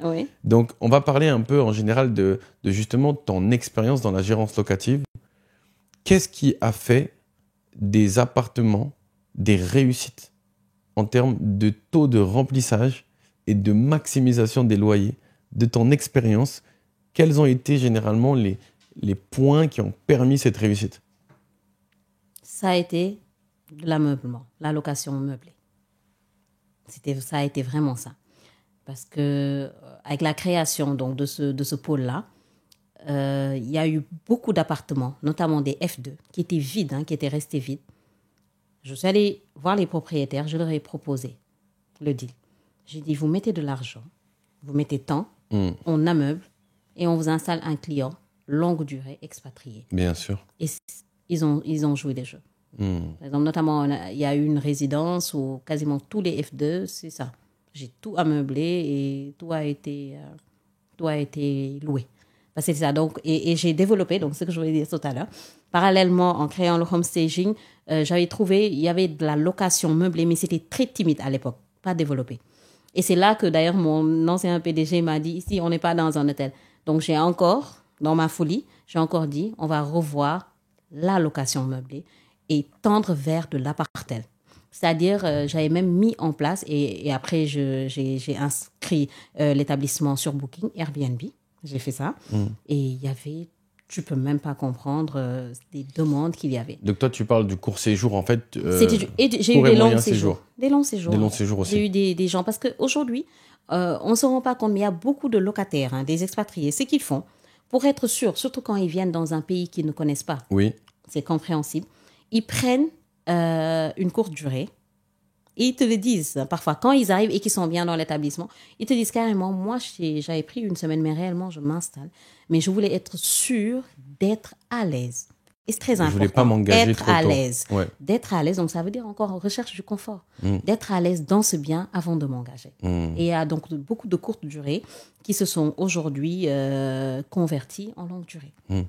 Donc, on va parler un peu en général de justement ton expérience dans la gérance locative. Qu'est-ce qui a fait des appartements des réussites en termes de taux de remplissage et de maximisation des loyers, de ton expérience? Quels ont été généralement les points qui ont permis cette réussite? Ça a été de l'ameublement, la location meublée. Ça a été vraiment ça. Parce que avec la création donc, de ce pôle-là, il y a eu beaucoup d'appartements, notamment des F2, qui étaient vides, qui étaient restés vides. Je suis allée voir les propriétaires, je leur ai proposé le deal. J'ai dit, vous mettez de l'argent, vous mettez temps, on ameuble et on vous installe un client longue durée expatrié. Bien sûr. Et ils ont joué des jeux. Par exemple, notamment, il y a eu une résidence où quasiment tous les F2, c'est ça. J'ai tout ameublé et tout a été loué. C'est ça. Donc, et j'ai développé, donc ce que je voulais dire tout à l'heure, parallèlement en créant le homestaging, j'avais trouvé, il y avait de la location meublée, mais c'était très timide à l'époque, pas développé. Et c'est là que d'ailleurs mon ancien PDG m'a dit, ici on n'est pas dans un hôtel. Donc j'ai encore, dans ma folie, j'ai encore dit, on va revoir la location meublée et tendre vers de l'appart-hôtel. C'est-à-dire, j'avais même mis en place, et après j'ai inscrit l'établissement sur Booking, Airbnb. J'ai fait ça. Et il y avait, tu peux même pas comprendre des demandes qu'il y avait. Donc toi, tu parles du court séjour, en fait. J'ai eu des longs séjours. Des longs séjours. Des longs séjours aussi. J'ai eu des gens, parce qu'aujourd'hui, on ne se rend pas compte, mais il y a beaucoup de locataires, des expatriés. Ce qu'ils font, pour être sûrs, surtout quand ils viennent dans un pays qu'ils ne connaissent pas, c'est compréhensible, ils prennent une courte durée. Et ils te le disent parfois, quand ils arrivent et qu'ils sont bien dans l'établissement, ils te disent carrément, moi j'avais pris une semaine, mais réellement je m'installe. Mais je voulais être sûre d'être à l'aise. Et c'est très important. Je voulais pas m'engager être trop à tôt. l'aise. Ouais. D'être à l'aise, donc ça veut dire encore recherche du confort. D'être à l'aise dans ce bien avant de m'engager. Et il y a donc beaucoup de courtes durées qui se sont aujourd'hui converties en longue durée. Et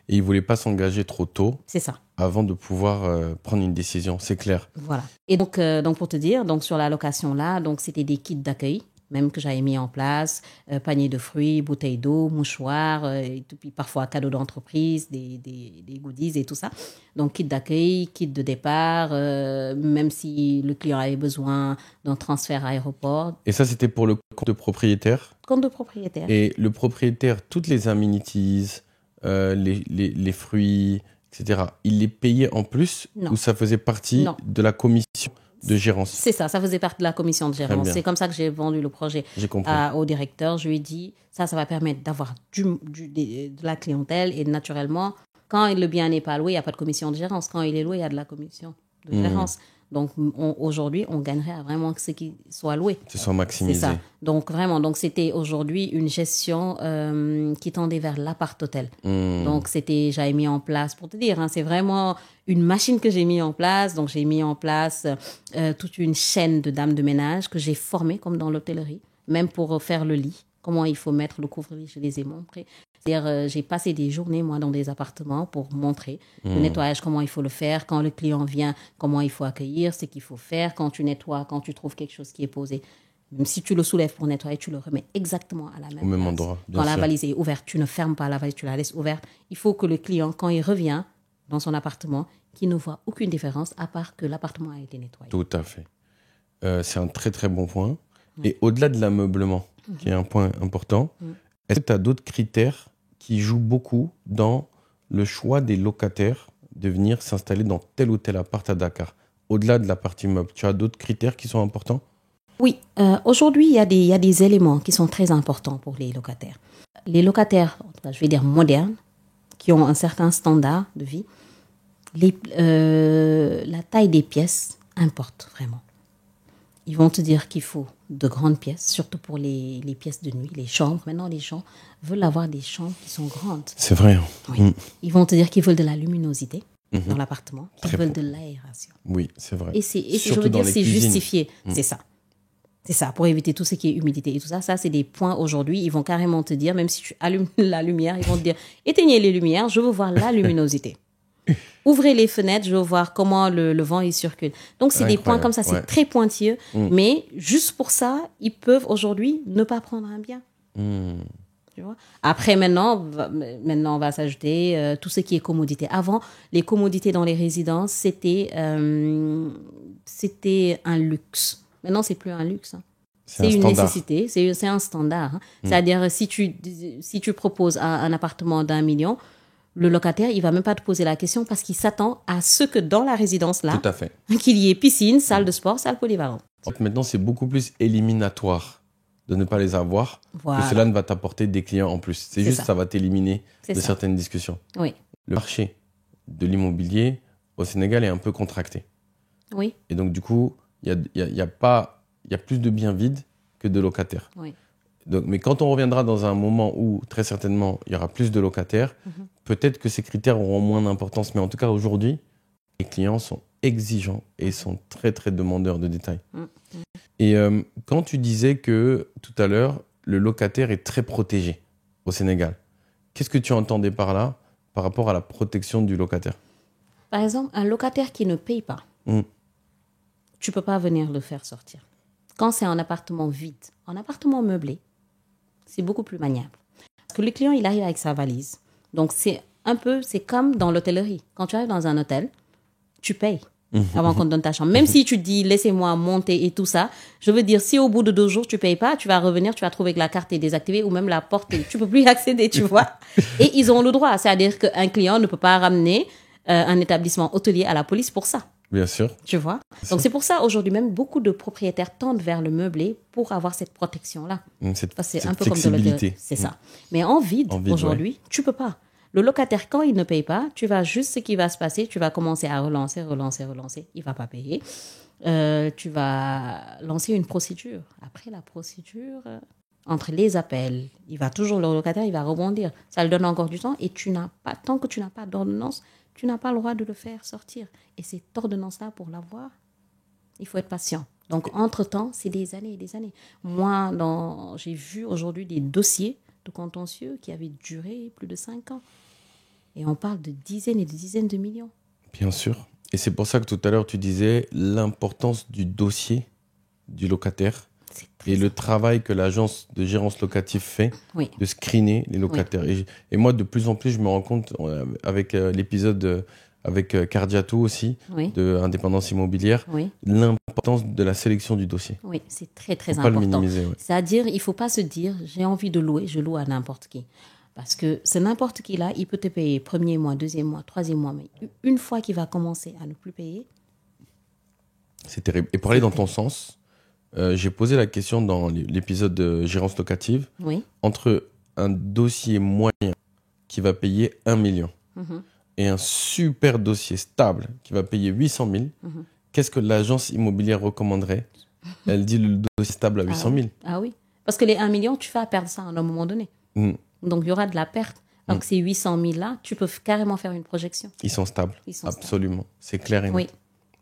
ils ne voulaient pas s'engager trop tôt. C'est ça. Avant de pouvoir prendre une décision, c'est clair. Voilà. Et donc pour te dire, donc sur la location là, donc c'était des kits d'accueil, même que j'avais mis en place, panier de fruits, bouteilles d'eau, mouchoirs, et puis parfois cadeaux d'entreprise, des goodies et tout ça. Donc kit d'accueil, kit de départ, même si le client avait besoin d'un transfert à l'aéroport. Et ça, c'était pour le compte de propriétaire? Compte de propriétaire. Et le propriétaire, toutes les amenities, les fruits, etc., il les payait en plus Non. ou ça faisait partie Non. de la commission de gérance? C'est ça faisait partie de la commission de Très gérance. bien. C'est comme ça que j'ai vendu le projet J'ai compris. au directeur. Je lui ai dit, ça va permettre d'avoir de la clientèle et naturellement, quand le bien n'est pas loué, il n'y a pas de commission de gérance. Quand il est loué, il y a de la commission de gérance. Donc aujourd'hui, on gagnerait à vraiment que ce qui soit loué. Que ce soit C'est maximisé. ça. Donc vraiment, c'était aujourd'hui une gestion qui tendait vers l'appart-hôtel. Donc j'avais mis en place, pour te dire, c'est vraiment une machine que j'ai mis en place. Donc j'ai mis en place toute une chaîne de dames de ménage que j'ai formées comme dans l'hôtellerie, même pour faire le lit. Comment il faut mettre le couvre-lit, je les ai montrés. C'est-à-dire, j'ai passé des journées, moi, dans des appartements pour montrer le nettoyage, comment il faut le faire. Quand le client vient, comment il faut accueillir, ce qu'il faut faire. Quand tu nettoies, quand tu trouves quelque chose qui est posé, même si tu le soulèves pour nettoyer, tu le remets exactement à la même Au même place. endroit, bien Quand la sûr. valise est ouverte, tu ne fermes pas la valise, tu la laisses ouverte. Il faut que le client, quand il revient dans son appartement, qu'il ne voit aucune différence à part que l'appartement a été nettoyé. Tout à fait. C'est un très très bon point. Et au-delà de l'ameublement, qui est un point important, est-ce que tu as d'autres critères qui jouent beaucoup dans le choix des locataires de venir s'installer dans tel ou tel appart à Dakar? Au-delà de la partie meuble, tu as d'autres critères qui sont importants? Oui, aujourd'hui, il y a des éléments qui sont très importants pour les locataires. Les locataires, en tout cas, je vais dire modernes, qui ont un certain standard de vie, la taille des pièces importe vraiment. Ils vont te dire qu'il faut de grandes pièces, surtout pour les pièces de nuit, les chambres. Maintenant, les gens veulent avoir des chambres qui sont grandes. C'est vrai. Oui. Ils vont te dire qu'ils veulent de la luminosité dans l'appartement, qu'ils Très veulent bon. de l'aération. Oui, c'est vrai. Et je Surtout veux dans dire, les c'est cuisines. justifié. C'est ça. C'est ça, pour éviter tout ce qui est humidité et tout ça. Ça, c'est des points aujourd'hui. Ils vont carrément te dire, même si tu allumes la lumière, ils vont te dire, éteignez les lumières, je veux voir la luminosité. Ouvrez les fenêtres, je veux voir comment le vent il circule. Donc, c'est des Incroyable, points comme ça, c'est ouais. très pointilleux. Mais juste pour ça, ils peuvent aujourd'hui ne pas prendre un bien. Tu vois. Après, maintenant, on va s'ajouter tout ce qui est commodité. Avant, les commodités dans les résidences, c'était un luxe. Maintenant, c'est plus un luxe. C'est un une standard. nécessité, c'est un standard. C'est-à-dire, si tu proposes un appartement d'1 million, le locataire, il va même pas te poser la question parce qu'il s'attend à ce que dans la résidence-là, Tout à fait. qu'il y ait piscine, salle de sport, salle polyvalente. Maintenant, c'est beaucoup plus éliminatoire de ne pas les avoir, Voilà. que cela ne va t'apporter des clients en plus. C'est juste ça va t'éliminer C'est de ça. certaines discussions. Oui, Le marché de l'immobilier au Sénégal est un peu contracté. oui, Et donc, du coup, il y a plus de biens vides que de locataires. oui. Donc, mais quand on reviendra dans un moment où, très certainement, il y aura plus de locataires, peut-être que ces critères auront moins d'importance. Mais en tout cas, aujourd'hui, les clients sont exigeants et sont très, très demandeurs de détails. Et quand tu disais que, tout à l'heure, le locataire est très protégé au Sénégal, qu'est-ce que tu entendais par là, par rapport à la protection du locataire? Par exemple, un locataire qui ne paye pas, tu peux pas venir le faire sortir. Quand c'est un appartement vide, un appartement meublé, c'est beaucoup plus maniable. Parce que le client, il arrive avec sa valise. Donc, c'est comme dans l'hôtellerie. Quand tu arrives dans un hôtel, tu payes avant qu'on te donne ta chambre. Même si tu dis, laissez-moi monter et tout ça, je veux dire, si au bout de 2 jours, tu payes pas, tu vas revenir, tu vas trouver que la carte est désactivée ou même la porte, tu peux plus y accéder, tu vois. Et ils ont le droit. C'est-à-dire qu'un client ne peut pas ramener un établissement hôtelier à la police pour ça. Bien sûr. Tu vois. Donc, c'est pour ça, aujourd'hui, même beaucoup de propriétaires tendent vers le meublé pour avoir cette protection-là. Cette C'est un peu comme de flexibilité. l'hôtellerie. C'est ça. Mais en vide, aujourd'hui, tu peux pas. Le locataire, quand il ne paye pas, tu vas juste, ce qui va se passer, tu vas commencer à relancer. Il va pas payer. Tu vas lancer une procédure. Après la procédure, entre les appels, le locataire, il va rebondir. Ça lui donne encore du temps et tant que tu n'as pas d'ordonnance, tu n'as pas le droit de le faire sortir. Et cette ordonnance-là, pour l'avoir, il faut être patient. Donc, entre-temps, c'est des années et des années. Moi, j'ai vu aujourd'hui des dossiers de contentieux qui avaient duré plus de 5 ans. Et on parle de dizaines et de dizaines de millions. Bien sûr. Et c'est pour ça que tout à l'heure, tu disais l'importance du dossier du locataire et le travail que l'agence de gérance locative fait de screener les locataires. Oui. Et moi, de plus en plus, je me rends compte, avec l'épisode avec Cardiato aussi, de Indépendance Immobilière, l'importance de la sélection du dossier. Oui, c'est très, très faut important. Pas le minimiser. Ouais. C'est-à-dire, il ne faut pas se dire, j'ai envie de louer, je loue à n'importe qui. Parce que c'est n'importe qui là, il peut te payer premier mois, deuxième mois, troisième mois, mais une fois qu'il va commencer à ne plus payer... C'est terrible. Et pour aller dans ton sens, j'ai posé la question dans l'épisode de Gérance locative, Oui. entre un dossier moyen qui va payer 1 million Mhm. et un super dossier stable qui va payer 800 000, qu'est-ce que l'agence immobilière recommanderait? Elle dit le dossier stable à 800 000. Ah oui. Parce que les 1 million, tu vas perdre ça à un moment donné. Mm. Donc, il y aura de la perte. Alors que ces 800 000 là, tu peux carrément faire une projection. Ils sont stables. Ils sont Absolument. C'est clair et net. Oui.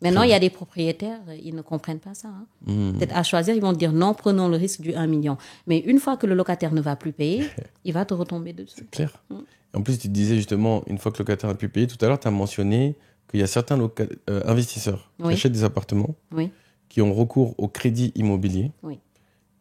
Maintenant, il y a des propriétaires, ils ne comprennent pas ça. Hein. Peut-être à choisir, ils vont te dire non, prenons le risque du 1 million. Mais une fois que le locataire ne va plus payer, il va te retomber dessus. C'est clair. En plus, tu disais justement, une fois que le locataire n'a plus payé, tout à l'heure, tu as mentionné qu'il y a certains investisseurs qui Oui. achètent des appartements, Oui. qui ont recours au crédit immobilier Oui.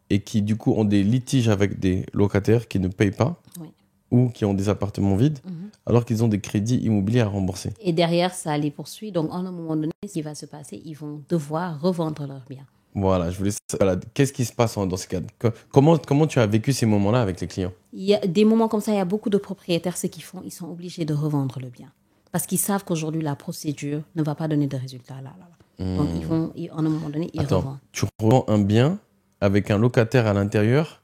et qui, du coup, ont des litiges avec des locataires qui ne payent pas Oui. ou qui ont des appartements vides, alors qu'ils ont des crédits immobiliers à rembourser. Et derrière, ça les poursuit. Donc, à un moment donné, ce qui va se passer, ils vont devoir revendre leurs biens. Voilà, je voulais savoir, qu'est-ce qui se passe dans ce cadre? Comment tu as vécu ces moments-là avec les clients? Il y a des moments comme ça, il y a beaucoup de propriétaires, ce qu'ils font, ils sont obligés de revendre le bien. Parce qu'ils savent qu'aujourd'hui, la procédure ne va pas donner de résultats. Là. Donc, à un moment donné, ils Attends, revendent. tu revends un bien avec un locataire à l'intérieur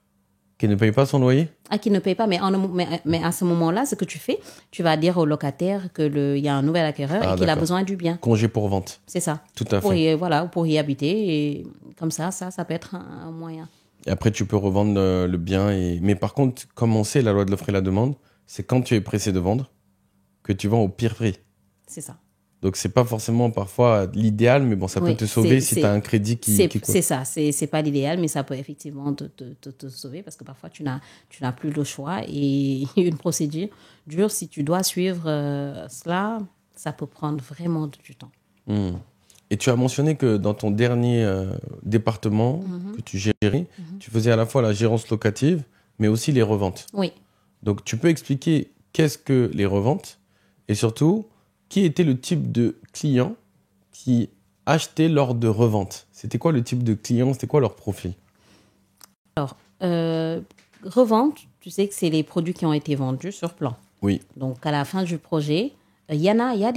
qui ne paye pas son loyer? Ah, qui ne paye pas, mais à ce moment-là, ce que tu fais, tu vas dire au locataire qu'il y a un nouvel acquéreur et qu'il a besoin du bien. Congé pour vente. C'est ça. Tout à fait. Pour y habiter. Et comme ça peut être un moyen. Et après, tu peux revendre le bien. Mais par contre, comme on sait, la loi de l'offre et la demande, c'est quand tu es pressé de vendre que tu vends au pire prix. C'est ça. Donc, c'est pas forcément parfois l'idéal, mais bon, ça peut te sauver si tu as un crédit qui coûte. C'est ça. C'est pas l'idéal, mais ça peut effectivement te sauver parce que parfois, tu n'as plus le choix. Et une procédure dure, si tu dois suivre cela, ça peut prendre vraiment du temps. Et tu as mentionné que dans ton dernier département que tu gérais, tu faisais à la fois la gérance locative, mais aussi les reventes. Oui. Donc, tu peux expliquer qu'est-ce que les reventes et surtout, qui était le type de client qui achetait lors de revente? C'était quoi le type de client? C'était quoi leur profil? Alors, revente, tu sais que c'est les produits qui ont été vendus sur plan. Oui. Donc, à la fin du projet, il y a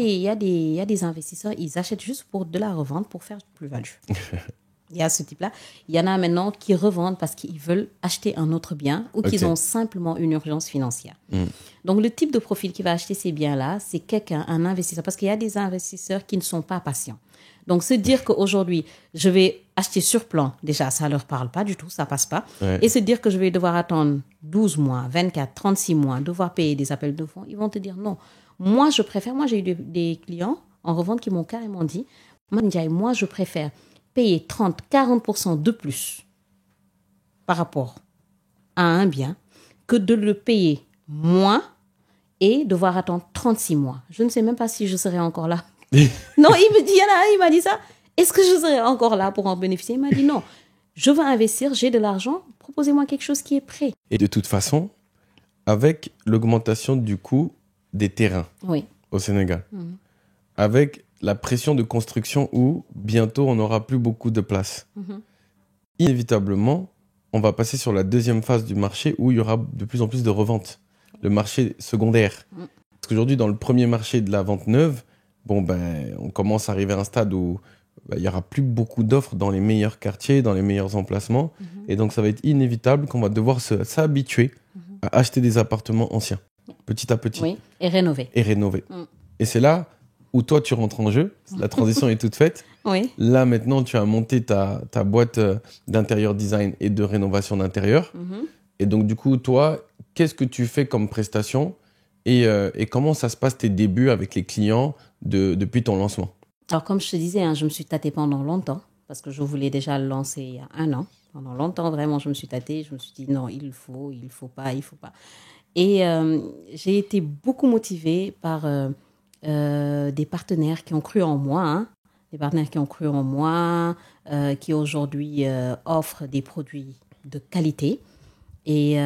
des investisseurs, ils achètent juste pour de la revente pour faire plus-value. Il y a ce type-là. Il y en a maintenant qui revendent parce qu'ils veulent acheter un autre bien ou qu'ils ont simplement une urgence financière. Donc, le type de profil qui va acheter ces biens-là, c'est quelqu'un, un investisseur. Parce qu'il y a des investisseurs qui ne sont pas patients. Donc, se dire qu'aujourd'hui, je vais acheter sur plan, déjà, ça ne leur parle pas du tout, ça ne passe pas. Ouais. Et se dire que je vais devoir attendre 12 mois, 24, 36 mois, devoir payer des appels de fonds, ils vont te dire non. Moi, j'ai eu des clients en revente qui m'ont carrément dit, moi, je préfère payer 30-40% de plus par rapport à un bien que de le payer moins et devoir attendre 36 mois. Je ne sais même pas si je serai encore là. Non, il m'a dit ça. Est-ce que je serai encore là pour en bénéficier? Il m'a dit non. Je veux investir, j'ai de l'argent, proposez-moi quelque chose qui est prêt. Et de toute façon, avec l'augmentation du coût des terrains au Sénégal, avec la pression de construction où bientôt on n'aura plus beaucoup de place, inévitablement, on va passer sur la deuxième phase du marché où il y aura de plus en plus de reventes, le marché secondaire. Parce qu'aujourd'hui, dans le premier marché de la vente neuve, on commence à arriver à un stade où il n'y aura plus beaucoup d'offres dans les meilleurs quartiers, dans les meilleurs emplacements. Et donc, ça va être inévitable qu'on va devoir s'habituer à acheter des appartements anciens, petit à petit. Oui, et rénover. Et c'est là où toi, tu rentres en jeu. La transition est toute faite. Oui. Là, maintenant, tu as monté ta boîte d'intérieur design et de rénovation d'intérieur. Et donc, du coup, toi, qu'est-ce que tu fais comme prestation et comment ça se passe tes débuts avec les clients depuis ton lancement? Alors, comme je te disais, je me suis tâtée pendant longtemps parce que je voulais déjà le lancer il y a 1 an. Pendant longtemps, vraiment, je me suis tâtée. Je me suis dit non, il faut pas. Et j'ai été beaucoup motivée par des partenaires qui ont cru en moi, des partenaires qui ont cru en moi, qui aujourd'hui offrent des produits de qualité et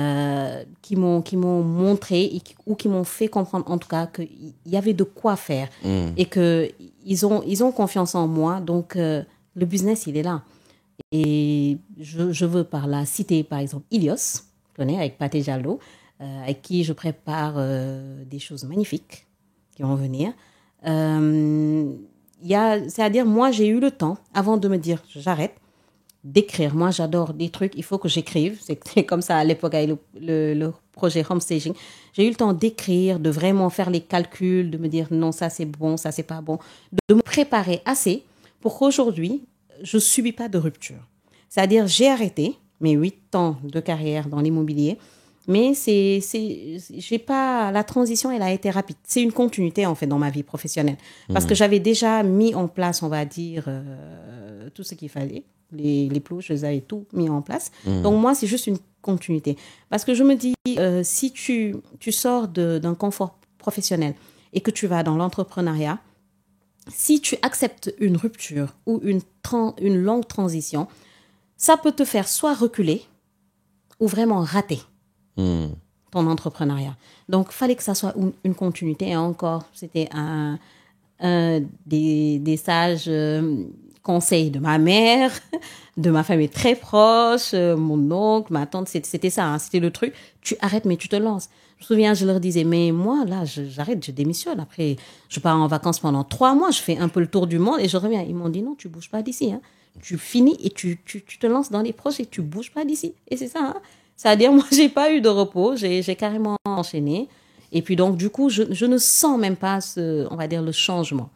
qui m'ont montré ou qui m'ont fait comprendre en tout cas qu'il y avait de quoi faire et qu'ils ont confiance en moi. Donc, le business, il est là. Et je veux par là citer, par exemple, Ilios, tu connais, avec Pathé Jallo. avec qui je prépare des choses magnifiques qui vont venir. C'est-à-dire, moi, j'ai eu le temps, avant de me dire, j'arrête, d'écrire. Moi, j'adore des trucs, il faut que j'écrive. C'est comme ça à l'époque avec le projet Homestaging. J'ai eu le temps d'écrire, de vraiment faire les calculs, de me dire non, ça c'est bon, ça c'est pas bon, de me préparer assez pour qu'aujourd'hui, je ne subis pas de rupture. C'est-à-dire, j'ai arrêté mes 8 ans de carrière dans l'immobilier, mais j'ai pas, la transition, elle a été rapide. C'est une continuité, en fait, dans ma vie professionnelle. Parce que j'avais déjà mis en place, on va dire, tout ce qu'il fallait. Les plots, je les avais tout mis en place. Donc, moi, c'est juste une continuité. Parce que je me dis, si tu sors d'un confort professionnel et que tu vas dans l'entrepreneuriat, si tu acceptes une rupture ou une longue transition, ça peut te faire soit reculer ou vraiment rater ton entrepreneuriat. Donc, il fallait que ça soit une continuité. Et encore, c'était un des sages conseils de ma mère, de ma famille très proche, mon oncle, ma tante, c'était ça, hein, c'était le truc. Tu arrêtes, mais tu te lances. Je me souviens, je leur disais, mais moi, là, j'arrête, je démissionne. Après, je pars en vacances pendant 3 mois, je fais un peu le tour du monde et je reviens. Ils m'ont dit, non, tu bouges pas d'ici. Hein. Tu finis et tu te lances dans les projets, tu bouges pas d'ici. Et c'est ça. Hein. C'est-à-dire, moi, j'ai pas eu de repos, j'ai carrément enchaîné. Et puis donc, du coup, je ne sens même pas, on va dire, le changement.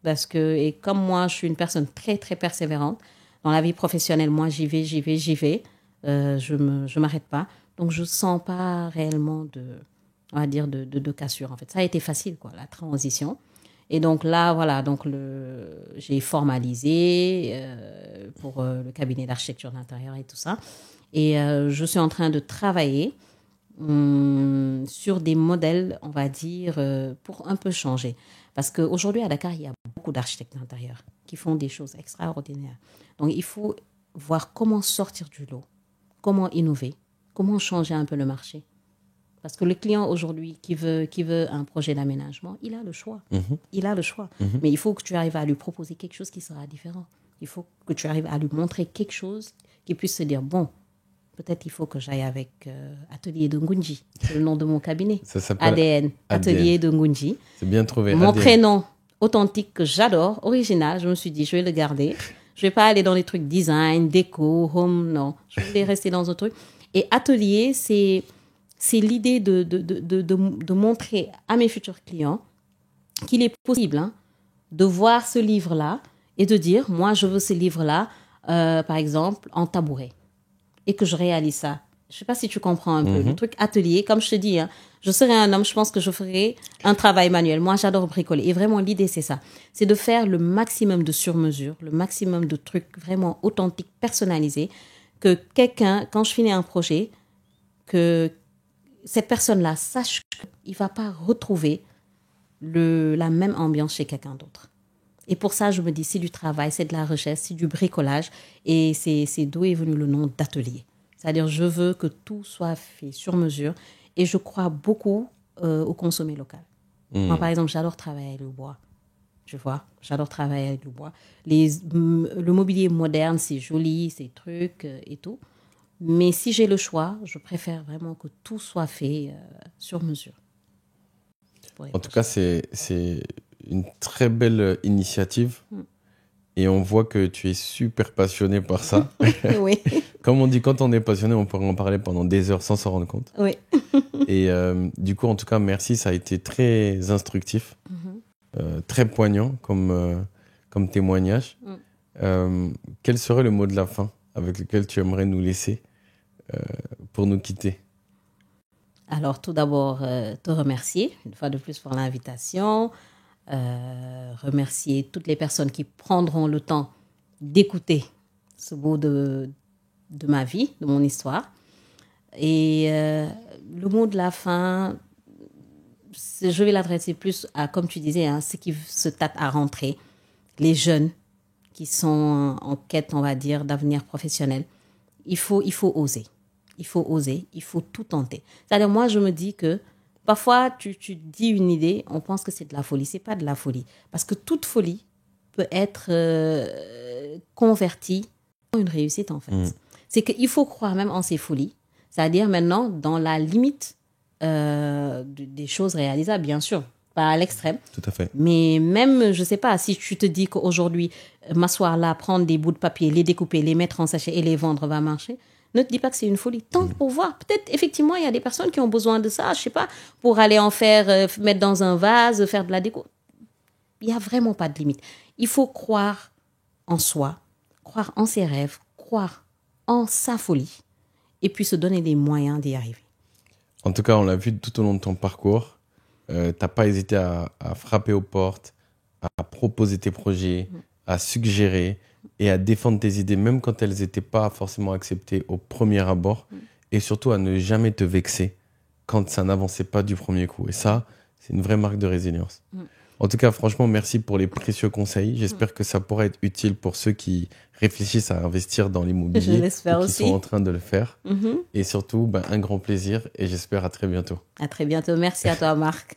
Parce que, et comme moi, je suis une personne très, très persévérante, dans la vie professionnelle, moi, j'y vais. Je m'arrête pas. Donc, je sens pas réellement on va dire, de cassure, en fait. Ça a été facile, quoi, la transition. Et donc là, voilà, donc j'ai formalisé pour le cabinet d'architecture d'intérieur et tout ça. Et je suis en train de travailler sur des modèles, on va dire, pour un peu changer. Parce qu'aujourd'hui, à Dakar, il y a beaucoup d'architectes d'intérieur qui font des choses extraordinaires. Donc, il faut voir comment sortir du lot, comment innover, comment changer un peu le marché. Parce que le client aujourd'hui qui veut un projet d'aménagement, il a le choix. Il a le choix. Mais il faut que tu arrives à lui proposer quelque chose qui sera différent. Il faut que tu arrives à lui montrer quelque chose qui puisse se dire, bon, peut-être il faut que j'aille avec Atelier de Ngunji. C'est le nom de mon cabinet. Ça s'appelle ADN. Atelier de Ngunji. C'est bien trouvé. Mon ADN. prénom authentique que j'adore, original, je me suis dit, je vais le garder. Je vais pas aller dans les trucs design, déco, home, non. Je vais rester dans un truc. Et Atelier, c'est l'idée de montrer à mes futurs clients qu'il est possible de voir ce livre-là et de dire, moi, je veux ce livre-là, par exemple, en tabouret. Et que je réalise ça. Je ne sais pas si tu comprends un peu. Le truc atelier, comme je te dis, je serais un homme, je pense que je ferais un travail manuel. Moi, j'adore bricoler. Et vraiment, l'idée, c'est ça. C'est de faire le maximum de sur-mesure, le maximum de trucs vraiment authentiques, personnalisés, que quelqu'un, quand je finis un projet, que cette personne-là sache qu'il ne va pas retrouver la même ambiance chez quelqu'un d'autre. Et pour ça, je me dis, c'est du travail, c'est de la recherche, c'est du bricolage. Et c'est d'où est venu le nom d'atelier. C'est-à-dire, je veux que tout soit fait sur mesure. Et je crois beaucoup au consommer local. Moi, par exemple, j'adore travailler avec le bois. Tu vois, j'adore travailler avec le bois. Le mobilier moderne, c'est joli, c'est trucs et tout. Mais si j'ai le choix, je préfère vraiment que tout soit fait sur mesure. En tout cas, c'est une très belle initiative. Et on voit que tu es super passionné par ça. Oui. Comme on dit, quand on est passionné, on pourrait en parler pendant des heures sans s'en rendre compte. Oui. Et du coup, en tout cas, merci. Ça a été très instructif, très poignant comme témoignage. Quel serait le mot de la fin avec lequel tu aimerais nous laisser pour nous quitter? Alors, tout d'abord, te remercier une fois de plus pour l'invitation. Remercier toutes les personnes qui prendront le temps d'écouter ce bout de ma vie, de mon histoire. Et le mot de la fin, je vais l'adresser plus à, comme tu disais, ceux qui se tâtent à rentrer, les jeunes qui sont en quête, on va dire, d'avenir professionnel. Il faut oser. Il faut oser, il faut tout tenter. C'est-à-dire, moi, je me dis que parfois, tu dis une idée, on pense que c'est de la folie. Ce n'est pas de la folie. Parce que toute folie peut être convertie en une réussite, en fait. C'est qu'il faut croire même en ces folies. C'est-à-dire, maintenant, dans la limite des choses réalisables, bien sûr, pas à l'extrême. Tout à fait. Mais même, je sais pas, si tu te dis qu'aujourd'hui, m'asseoir là, prendre des bouts de papier, les découper, les mettre en sachet et les vendre va marcher, ne te dis pas que c'est une folie. Tente pour voir. Peut-être, effectivement, il y a des personnes qui ont besoin de ça, je sais pas, pour aller en faire, mettre dans un vase, faire de la déco. Il n'y a vraiment pas de limite. Il faut croire en soi, croire en ses rêves, croire en sa folie et puis se donner des moyens d'y arriver. En tout cas, on l'a vu tout au long de ton parcours. T'as pas hésité à frapper aux portes, à proposer tes projets, à suggérer et à défendre tes idées, même quand elles n'étaient pas forcément acceptées au premier abord. Et surtout à ne jamais te vexer quand ça n'avançait pas du premier coup. Et ça, c'est une vraie marque de résilience. En tout cas, franchement, merci pour les précieux conseils. J'espère que ça pourra être utile pour ceux qui réfléchissent à investir dans l'immobilier. Je l'espère ou qui aussi. sont en train de le faire. Et surtout, un grand plaisir et j'espère à très bientôt. À très bientôt. Merci à toi, Marc.